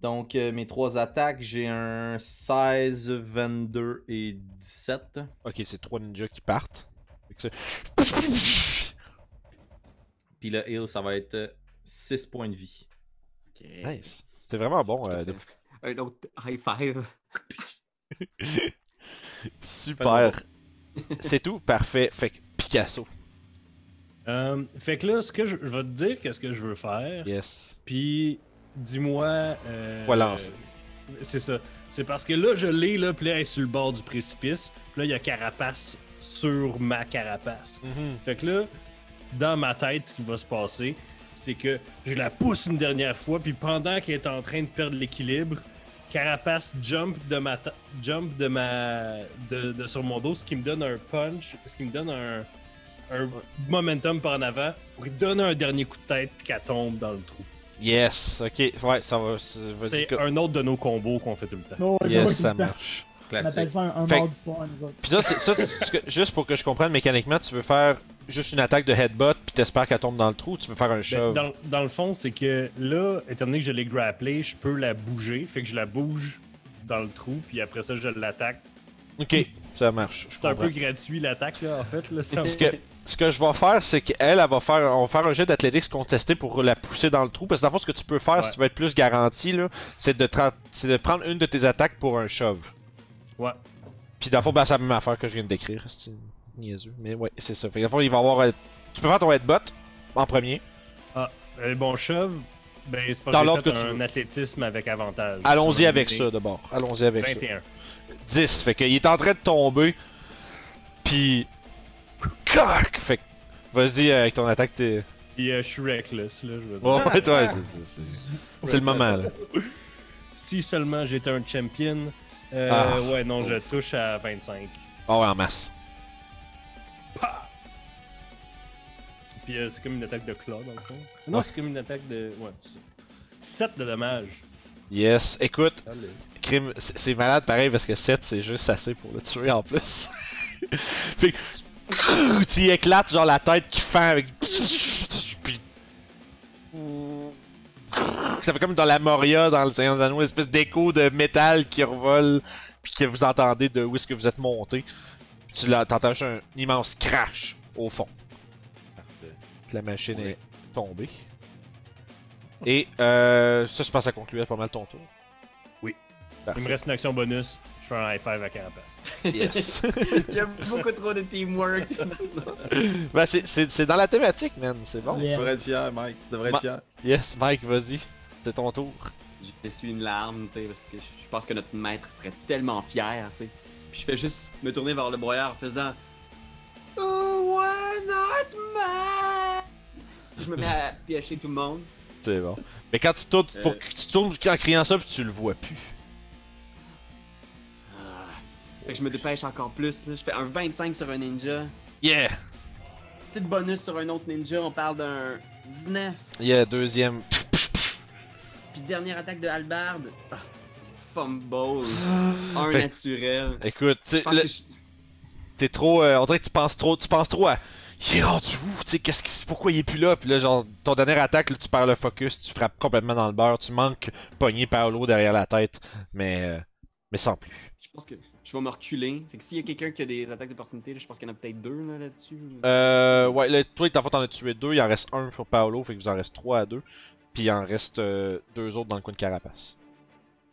Donc, mes 3 attaques, j'ai un 16, 22 et 17. Ok, c'est 3 ninjas qui partent. Fait que c'est- Puis le heal, ça va être 6 points de vie. Ok. Nice. C'était vraiment bon. Un autre high five. Super. C'est tout? Parfait. Fait que Picasso. Fait que là, ce que je vais te dire qu'est-ce que je veux faire. Yes. Puis, dis-moi. Quoi lancer? C'est ça. C'est parce que là, je l'ai, là, puis là, elle est sur le bord du précipice. Puis là, il y a Carapace sur ma carapace. Fait que là, dans ma tête, ce qui va se passer, c'est que je la pousse une dernière fois, puis pendant qu'elle est en train de perdre l'équilibre, Carapace jump de sur mon dos, ce qui me donne un punch, ce qui me donne un momentum par en avant pour lui donner un dernier coup de tête puis qu'elle tombe dans le trou. Yes. Ok. Ouais, ça va. Vas-y. C'est un autre de nos combos qu'on fait tout le temps. Oh, ouais, Yes, tout ça le temps. marche. On appelle Classique. ça un Fait- mort du soir, nous autres. Puis ça, juste pour que je comprenne mécaniquement, tu veux faire juste une attaque de headbutt puis t'espères qu'elle tombe dans le trou ou tu veux faire un Ben, shove? dans le fond, c'est que là, étant donné que je l'ai grapplé, je peux la bouger. Fait que je la bouge dans le trou, puis après ça, je l'attaque. Ok, ça marche. Je C'est un peu comprends. gratuit l'attaque, là, en fait. Là, ça- Ce que je vais faire, c'est qu'elle, on va faire un jet d'athlétiques contesté pour la pousser dans le trou. Parce que dans le fond, ce que tu peux faire, Ouais. si tu veux être plus garanti, là, c'est de prendre une de tes attaques pour un shove. Ouais. Puis dans le fond, ben, c'est la même affaire que je viens de décrire. C'est niaiseux. Mais ouais, c'est ça. Fait que dans le fond, il va avoir. Tu peux faire ton headbutt en premier. Bon, shove, ben, c'est pas Dans que j'ai l'ordre fait que tu un veux. athlétisme avec avantage. Allons-y va avec me ça donner d'abord. Allons-y avec ça. 21. 10. Fait qu'il est en train de tomber. Puis. Coq! Fait que. Vas-y avec ton attaque, t'es. Puis je suis reckless, là, je veux dire. Ouais, ouais, c'est le moment là. Si seulement j'étais un champion, Ah. ouais, non, je touche à 25. Ah ouais, en masse. Pah! Puis c'est comme une attaque de claw, dans le fond. Non, Ouais. c'est comme une attaque de. Ouais, c'est ça. 7 de dommages. Yes. Écoute, Allez. crime, c'est malade pareil parce que 7 c'est juste assez pour le tuer en plus. Fait que tu y éclates genre la tête qui fend avec. Puis. Ça fait comme dans la Moria dans le Seigneur des Anneaux, une espèce d'écho de métal qui revole, puis que vous entendez de où est-ce que vous êtes monté. Puis t'entends juste un immense crash au fond. Parfait. La machine est tombée. Et ça, je pense que ça concluait pas mal ton tour. Oui. Parfait. Il me reste une action bonus. Je fais un high five à Carapace. Yes. Il y a beaucoup trop de teamwork. Ben, c'est dans la thématique, man. C'est bon. Yes. Tu devrais être fier, Mike. Tu devrais être fier. Yes, Mike, vas-y. C'est ton tour. J'essuie une larme, tu sais, parce que je pense que notre maître serait tellement fier, tu sais. Puis je fais juste me tourner vers le broyeur en faisant Oh, why not man? Puis je me mets à piocher tout le monde. C'est bon. Mais quand tu tournes, faut que tu tournes en criant ça, puis tu le vois plus. Ah. Fait que je me dépêche encore plus, là. Je fais un 25 sur un ninja. Yeah! Petite bonus sur un autre ninja, on parle d'un 19. Yeah, deuxième. Puis dernière attaque de hallebarde. Ah, fumble. Un Fait- naturel. Écoute, tu sais, Je pense que je- t'es trop. On dirait que tu penses trop à. Il est rendu où? Tu sais, pourquoi il est plus là? Puis là, genre, ton dernière attaque, là, tu perds le focus, tu frappes complètement dans le beurre, tu manques pogner Paolo derrière la tête, mais sans plus. Je pense que je vais me reculer. Fait que s'il y a quelqu'un qui a des attaques d'opportunité, là, je pense qu'il y en a peut-être deux là, là-dessus. Ouais, là, toi, t'en as tué deux, il en reste un sur Paolo, fait que vous en reste 3 à 2. Puis il en reste 2 autres dans le coin de Carapace.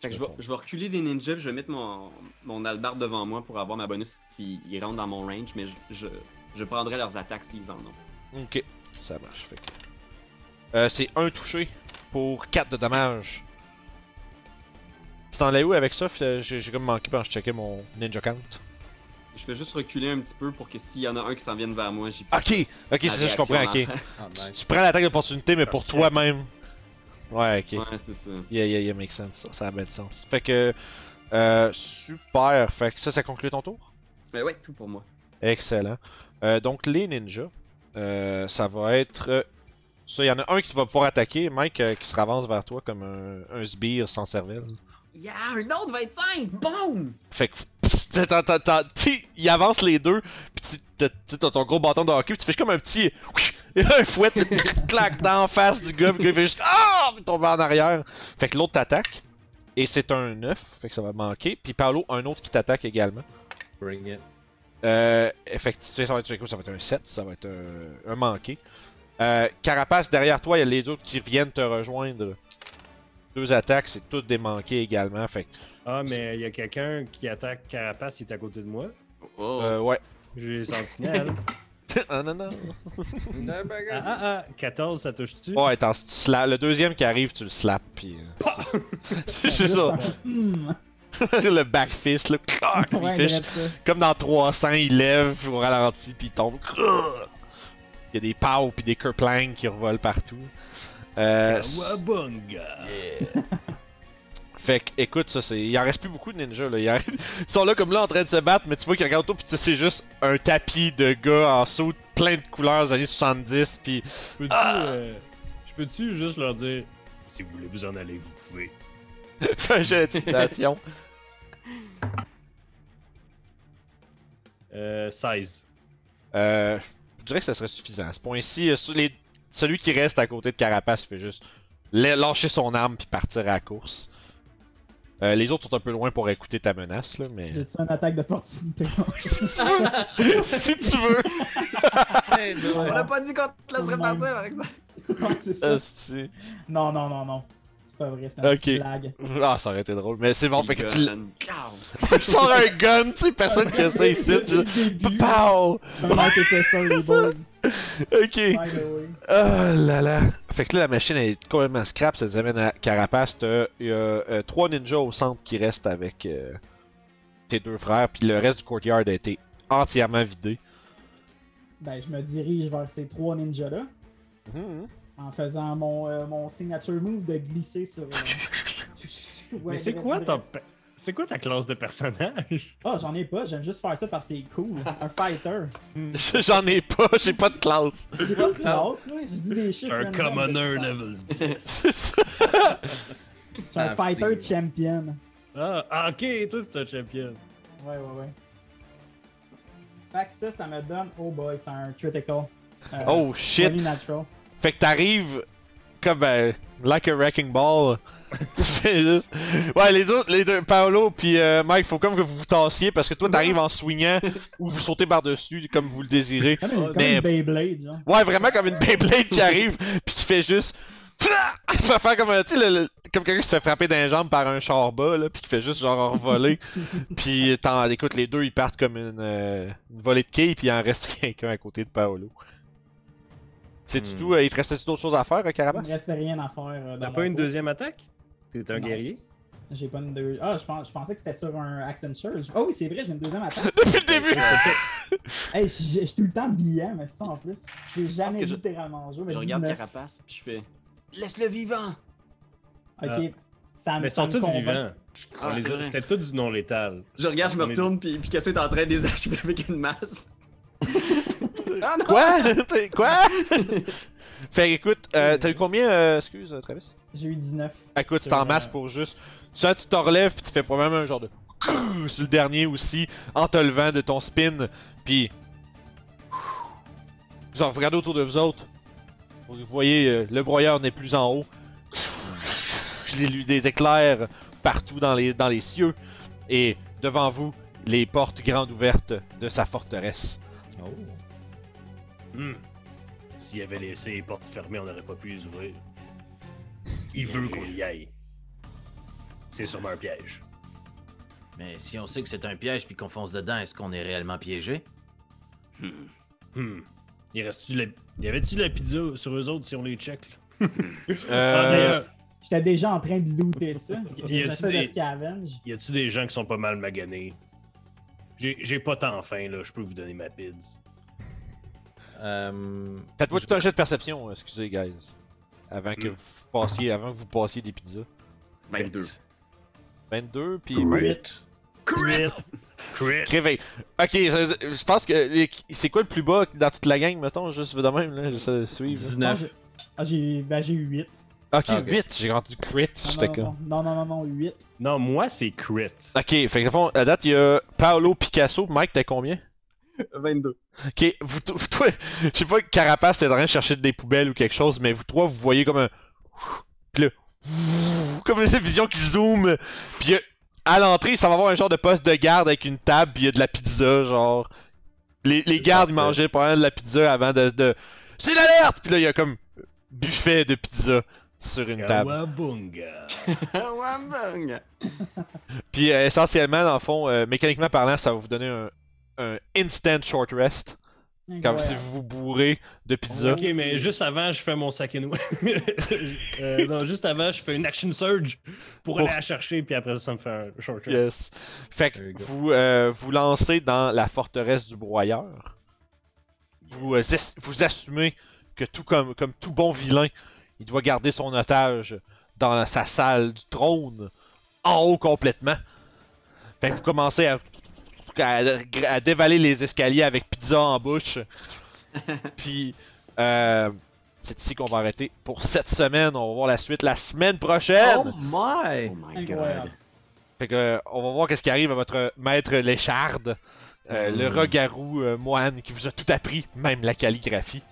Fait que je vais reculer des ninjas, puis je vais mettre mon hallebarde devant moi pour avoir ma bonus s'ils rentrent dans mon range, mais je prendrai leurs attaques s'ils en ont. Ok, ça marche. Fait que... c'est un touché pour 4 de dommages. Tu t'en allais où avec ça? J'ai comme manqué quand je checkais mon ninja count. Je vais juste reculer un petit peu pour que s'il y en a un qui s'en vienne vers moi, j'y Ok, c'est ça, je comprends, ok. Ah, nice. Tu prends l'attaque d'opportunité, mais pour Parce que- toi-même. Ouais, ok. Ouais, c'est ça. Yeah, make sense. Ça a bien de sens. Fait que. Super. Fait que ça conclut ton tour? Mais ouais, tout pour moi. Excellent. Donc, les ninjas, ça va être. Ça, il y en a un qui va pouvoir attaquer, Mike, qui se avance vers toi comme un sbire sans cervelle. Yeah, un autre 25! Boum! Fait que il avance les deux, puis tu t'as ton gros bâton de hockey, puis tu fais comme un petit un fouet, clac d'en face du gars, puis le gars il fait juste ah, il tombe en arrière. Fait que l'autre t'attaque et c'est un 9, fait que ça va manquer. Puis Paolo, un autre qui t'attaque également. Bring it. Effectivement, ça va être un 7, ça va être un manqué. Carapace, derrière toi, il y a les autres qui viennent te rejoindre. 2 attaques, c'est toutes des manqués également. Fait que, Ah, mais il y a quelqu'un qui attaque Carapace qui est à côté de moi. Oh. ouais. J'ai Sentinelle. Ah non, non. 14, ça touche-tu? Ouais, attends, si tu le deuxième qui arrive, tu le slaps, pis. C'est ça. Le backfist, là. Il Ouais, fait direct ça. comme dans 300, il lève au ralenti, puis il tombe. Il y a des pows pis des kerplangs qui revolent partout. Wabunga! Fait que, écoute, ça c'est. Il en reste plus beaucoup de ninjas là. Ils sont là comme là en train de se battre, mais tu vois qu'ils regardent autour, pis c'est juste un tapis de gars en saut plein de couleurs des années 70, pis. Je peux-tu juste leur dire si vous voulez vous en aller, vous pouvez. Fais un jeu d'intimidation. 16. Je dirais que ça serait suffisant. À ce point-ci, celui qui reste à côté de Carapace fait juste lâcher son arme puis partir à la course. Les autres sont un peu loin pour écouter ta menace, là, mais. J'ai-tu une attaque d'opportunité? Si tu veux! On a pas dit qu'on te laisserait partir avec ça. Ouais, c'est ça. Asti. Non. C'est pas vrai, c'est une petite blague. Ah, ça aurait été drôle, mais c'est bon, fait que tu. Gun. Je sors un gun, tu sais, personne qui a ça ici. Pow! Comment t'es fait ça, les boys? Ok. By the way. Oh là là. Fait que là, la machine est complètement scrap, ça nous amène à Carapace. Il y a 3 ninjas au centre qui restent avec tes 2 frères, puis le reste du courtyard a été entièrement vidé. Ben, je me dirige vers ces 3 ninjas-là en faisant mon signature move de glisser sur. Ouais, Mais c'est quoi ta classe de personnage? Ah, j'en ai pas, j'aime juste faire ça parce que c'est cool. C'est un fighter. J'en ai pas, j'ai pas de classe. J'ai pas de classe, moi, je dis des chiffres. Un random, commoner mais level 10. C'est ça. Je suis un fighter champion. Ah, ok, toi t'es un champion. Ouais. Fait que ça me donne. Oh boy, c'est un critical. Oh shit. 20 natural. Fait que t'arrives comme like a wrecking ball. Tu fais juste. Ouais, les deux, Paolo puis Mike, faut comme que vous vous tassiez parce que toi t'arrives en swingant ou vous sautez par-dessus comme vous le désirez. Comme une Mais- Beyblade, genre. Ouais, vraiment comme une Beyblade qui arrive puis qui fait juste. Il va faire comme tu sais, comme quelqu'un qui se fait frapper dans les jambes par un char bas là, puis qui fait juste genre revoler. Puis écoute, les deux ils partent comme une volée de quilles puis il en reste quelqu'un à côté de Paolo. C'est tout. Il te restait d'autres choses à faire, Il Carapace? me restait rien à faire. Dans T'as mon pas une tour. deuxième attaque? T'es un Non. guerrier? J'ai pas une deuxième. Ah, je pensais que c'était sur un Accent Surge. Oh oui, c'est vrai, j'ai une deuxième attaque. Depuis le début! Hey, j'ai tout le temps billet, mais c'est ça en plus. Je l'ai jamais que je- littéralement joué, mais Je regarde 19. Carapace, puis je fais laisse-le vivant! Ok, ça Mais ils ça sont me tous convainc. vivants. Ah, c'est vrai. C'était tout du non létal. Je regarde, je me On est- retourne, puis Picasso est en train de les achever avec une masse. Ah non! Quoi? Quoi? Fait écoute, t'as eu combien, excuse, Travis? J'ai eu 19. Écoute, c'est Sur, en masse pour juste. Ça, tu te relèves pis tu fais probablement un genre de. Sur le dernier aussi, en te levant de ton spin, pis. Genre, vous regardez autour de vous autres. Vous voyez, le broyeur n'est plus en haut. Des éclairs partout dans les cieux. Et devant vous, les portes grandes ouvertes de sa forteresse. Oh. S'il avait laissé les portes fermées, on n'aurait pas pu les ouvrir. Il veut qu'on y aille. C'est sûrement un piège. Mais si on sait que c'est un piège puis qu'on fonce dedans, est-ce qu'on est réellement piégé? Il y avait-tu de la pizza sur eux autres si on les check? Là? Euh, J'étais déjà en train de looter ça. Y a-tu J'essaie des- de scavenge. Y a-tu des gens qui sont pas mal maganés? J'ai pas tant faim, là. Je peux vous donner ma pizza. Faites-moi tout un jet de perception, excusez, guys. Avant que vous passiez des pizzas. 22. 22, puis. Crit! Réveil. Ok, je pense que. C'est quoi le plus bas dans toute la gang, mettons, juste de même, là, j'essaie de suivre. là. 19. J'ai eu 8. Ok, Ah, ok. 8, j'ai rendu crit. J'étais comme. Non, 8. Non, moi, c'est crit. Ok, fait que, dans le fond, à date, il y a Paolo Picasso. Mike, t'as combien? 22. Ok, vous toi, je sais pas, Carapace t'es en train de chercher des poubelles ou quelque chose, mais vous trois, vous voyez comme un. Pis là. Comme une vision qui zoome. Pis à l'entrée, ça va avoir un genre de poste de garde avec une table, pis il y a de la pizza, genre. Les gardes, ils parfait. mangeaient pas mal de la pizza avant de... C'est l'alerte! Pis là, il y a comme buffet de pizza sur une table. Kawabunga. Wambang! Puis essentiellement, dans le fond, mécaniquement parlant, ça va vous donner un instant short rest. Comme si vous vous bourrez de pizza. Ok, mais juste avant, je fais mon sac and non, juste avant, je fais une action surge pour aller la chercher, puis après ça me fait un short rest. Yes. Fait que There you go. vous lancez dans la forteresse du broyeur. Vous assumez que tout comme tout bon vilain, il doit garder son otage dans sa salle du trône, en haut complètement. Fait que vous commencez à dévaler les escaliers avec pizza en bouche. Puis c'est ici qu'on va arrêter pour cette semaine. On va voir la suite la semaine prochaine. Oh my! Oh my Incroyable. god. Fait que on va voir qu'est-ce qui arrive à votre maître Lécharde, le rat-garou moine qui vous a tout appris, même la calligraphie.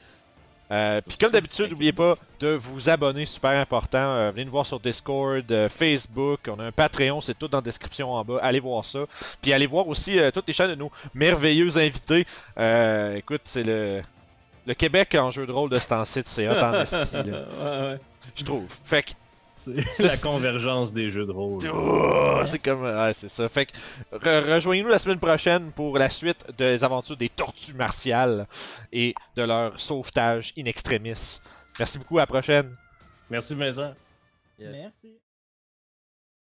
Puis comme d'habitude, n'oubliez pas de vous abonner, super important. Venez nous voir sur Discord, Facebook, on a un Patreon, c'est tout dans la description en bas. Allez voir ça. Puis allez voir aussi toutes les chaînes de nos merveilleux invités. Écoute, c'est le Québec en jeu de rôle de ce temps-ci, c'est hot en esti, là, Ouais. je trouve. Fait que C'est la convergence des jeux de rôle. oh, c'est comme. Ouais, c'est ça. Fait que rejoignez-nous la semaine prochaine pour la suite des aventures des tortues martiales et de leur sauvetage in extremis. Merci beaucoup, à la prochaine. Merci Vincent. Yes. Merci.